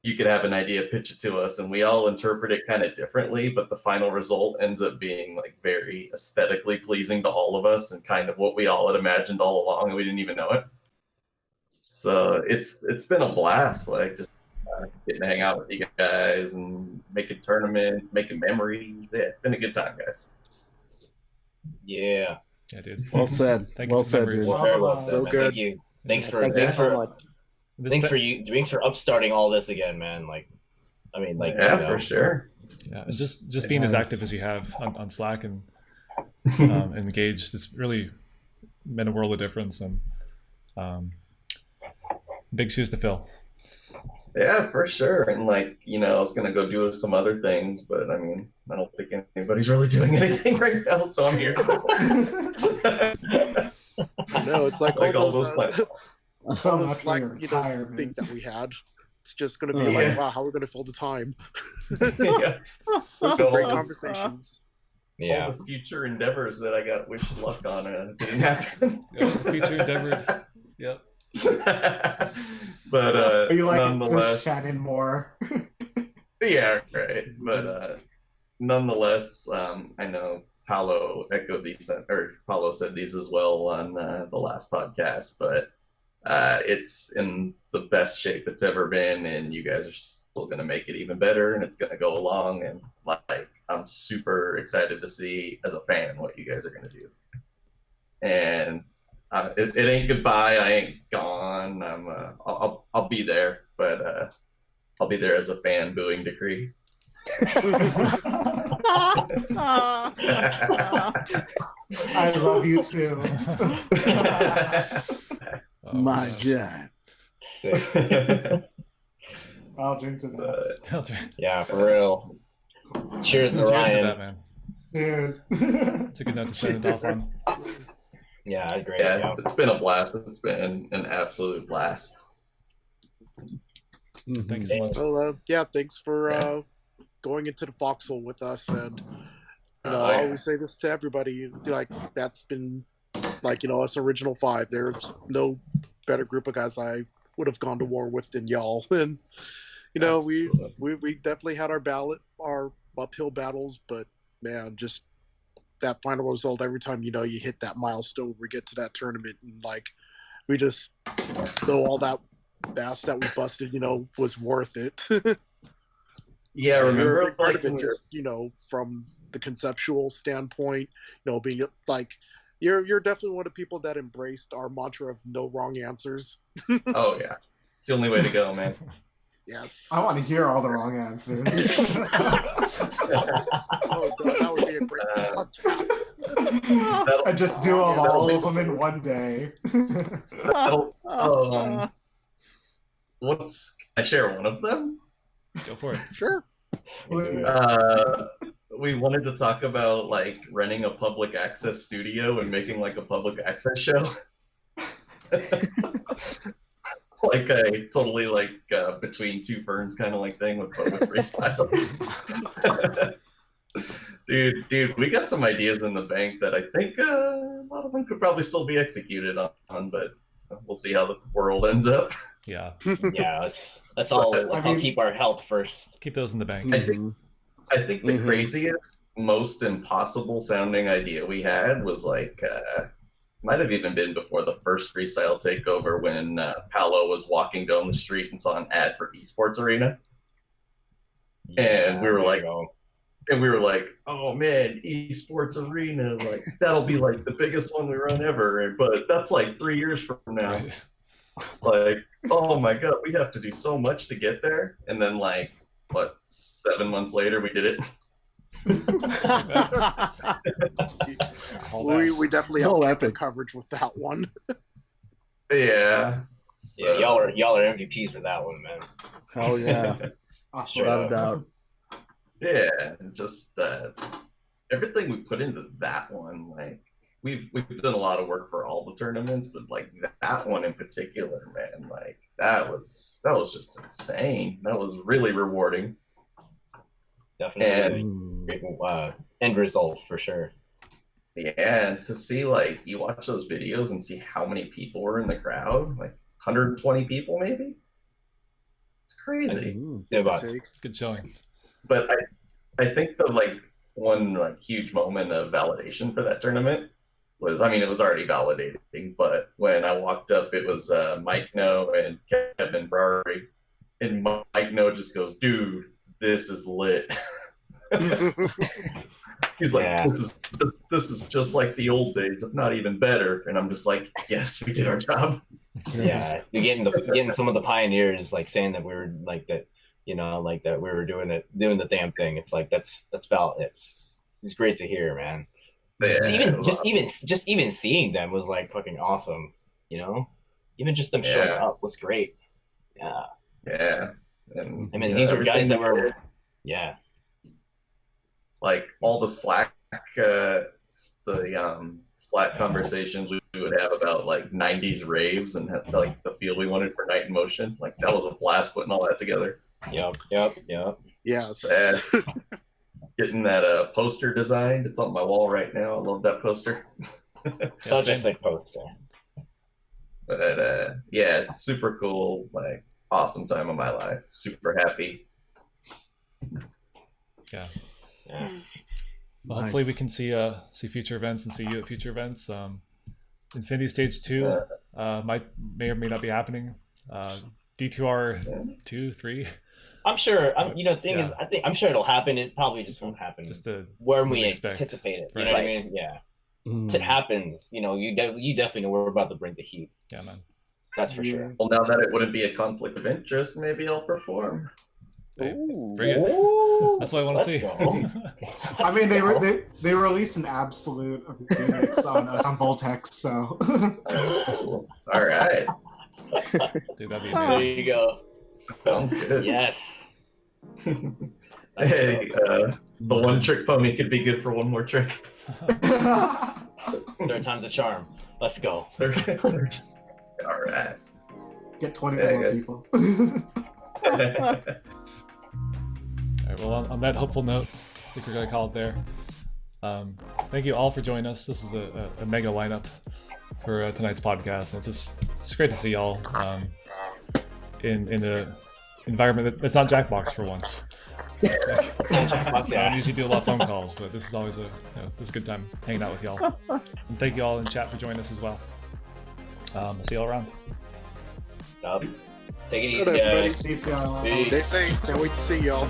you could have an idea, pitch it to us, and we all interpret it kind of differently, but the final result ends up being like very aesthetically pleasing to all of us and kind of what we all had imagined all along, and we didn't even know it. So it's been a blast, like just getting to hang out with you guys and making tournaments, making memories. Yeah, it's been a good time, guys. Yeah. Yeah, dude. Well said. Thank you Well for the said, memories. dude. Very well said, So man. good. Thank you. Thanks for Thank you so much. thanks for upstarting all this again, man. Like, I mean, like, Yeah, you know, for sure. Yeah, and just being as active as you have on Slack and engaged, it's really made a world of difference, and big shoes to fill. Yeah, for sure. And like, you know, I was gonna go do some other things, but I mean, I don't think anybody's really doing anything right now, so I'm here. No, it's like, Like all all those, those plans. So all those, much for like, your you know, retirement. things that we had. It's just going to be Yeah. like, wow, how are we going to fill the time? Yeah. Those So are great all those- conversations. yeah. All the future endeavors that I got wish luck on didn't happen. Yeah, future endeavored. Yep. But Are you like this nonetheless, Shannon Moore? yeah, right. But nonetheless, I know Paolo echoed these, or Paolo said these as well on the last podcast, but it's in the best shape it's ever been, and you guys are still going to make it even better, and it's going to go along. And like, I'm super excited to see as a fan what you guys are going to do. And it ain't goodbye. I ain't gone. I'll be there, but I'll be there as a fan booing DaKree. I love you too. Oh, My gosh. God. Sick. I'll drink to that. Yeah, for real. Cheers to Cheers to Ryan. that, man. Cheers. It's a good note to send it off on. Yeah, I agree. Yeah, Yeah. it's been a blast. It's been an absolute blast. Thank you so much. Well, yeah, thanks for Yeah. going into the foxhole with us. And, you know, Oh, I yeah. always say this to everybody, like, that's been, like, you know, us original five. There's no better group of guys I would have gone to war with than y'all. And, you know, we definitely had our uphill battles, but, man, just that final result, every time, you know, you hit that milestone, we get to that tournament, and, like, we just know all that ass that we busted, you know, was worth it. Yeah, You're a remember big part like of it, when we were- just, you know, from the conceptual standpoint, you know, being like, you're definitely one of the people that embraced our mantra of no wrong answers. Oh yeah, it's the only way to go, man. Yes. I want to hear all the wrong answers. Oh god, that would be a great podcast. I just do all of them in one day. Can I share one of them? Go for it. Sure. Please. We wanted to talk about like renting a public access studio and making like a public access show. Like a totally like between two ferns kind of like thing with freestyle. Dude, we got some ideas in the bank that I think a lot of them could probably still be executed on, but we'll see how the world ends up. Yeah. Yeah, let's all keep our health first. Keep those in the bank. I think the craziest, most impossible sounding idea we had was like, might have even been before the first Freestyle Takeover when Paolo was walking down the street and saw an ad for Esports Arena. And we were like, oh man, Esports Arena, like that'll be like the biggest one we run ever. But that's like 3 years from now. Right. Like, oh my god, we have to do so much to get there. And then like, what, 7 months later we did it. we definitely So have epic. coverage with that one. Yeah. Yeah, y'all are MVPs for that one, man. Hell yeah. Without a doubt. Yeah, just everything we put into that one, like we've done a lot of work for all the tournaments, but like that one in particular, man, like that was just insane. That was really rewarding. Definitely And great end result for sure. yeah, and to see like you watch those videos and see how many people were in the crowd, like 120 people maybe. It's crazy. Yeah, but Good showing. But I think the like one like huge moment of validation for that tournament was, I mean, it was already validating, but when I walked up, it was Mike No and Kevin Ferrari, and Mike No just goes, "Dude, this is lit." He's like, Yeah. this is just like the old days, if not even better. And I'm just like, yes, we did our job. Yeah, you're getting some of the pioneers like saying that we were like that, like that we were doing the damn thing. It's like that's valid. It's great to hear, man. Yeah, So it was just even seeing them was like fucking awesome. Even just them showing Yeah. up was great. Yeah, yeah. And I mean these were guys that everything we were, did, yeah, like all the Slack, Slack conversations we would have about like 90s raves and that's like the feel we wanted for Night in Motion. Like that was a blast putting all that together. yep. Yes. And getting that poster designed. It's on my wall right now. I love that poster. Such a sick poster. But yeah, it's super cool. Like awesome time of my life. Super happy. Yeah. Yeah. Well, hopefully we Nice. can see future events and see you at future events. Infinity Stage 2 may or may not be happening. D2R 2, 3. I'm sure. Thing Yeah. is, I'm sure it'll happen. It probably just won't happen Just to when we expect. anticipate it. You Right. know what I mean? Yeah. Once it happens, you definitely know we're about to bring the heat. yeah, man. That's for sure. Well, now that it wouldn't be a conflict of interest, maybe I'll perform. Hey, Ooh. bring it. Ooh, That's what I want to let's see. go. I mean, Let's they released an absolute remix on Voltex, so All right. Dude, that'd be go. There amazing. you go. Sounds good. Yes. Hey, the one trick pony could be good for one more trick. Third time's a charm. Let's go. All right. get 20 Yeah, more guys. people. All right, well, on that hopeful note, I think we're going to call it there. Thank you all for joining us. This is a mega lineup for tonight's podcast. And it's great to see y'all in an environment that's not Jackbox for once. I don't usually do a lot of phone calls, but this is always this is a good time hanging out with y'all. And thank you all in chat for joining us as well. I'll see y'all around. Take it easy, Good, everybody. guys. Peace, y'all. Peace. Stay safe. Can't wait to see y'all.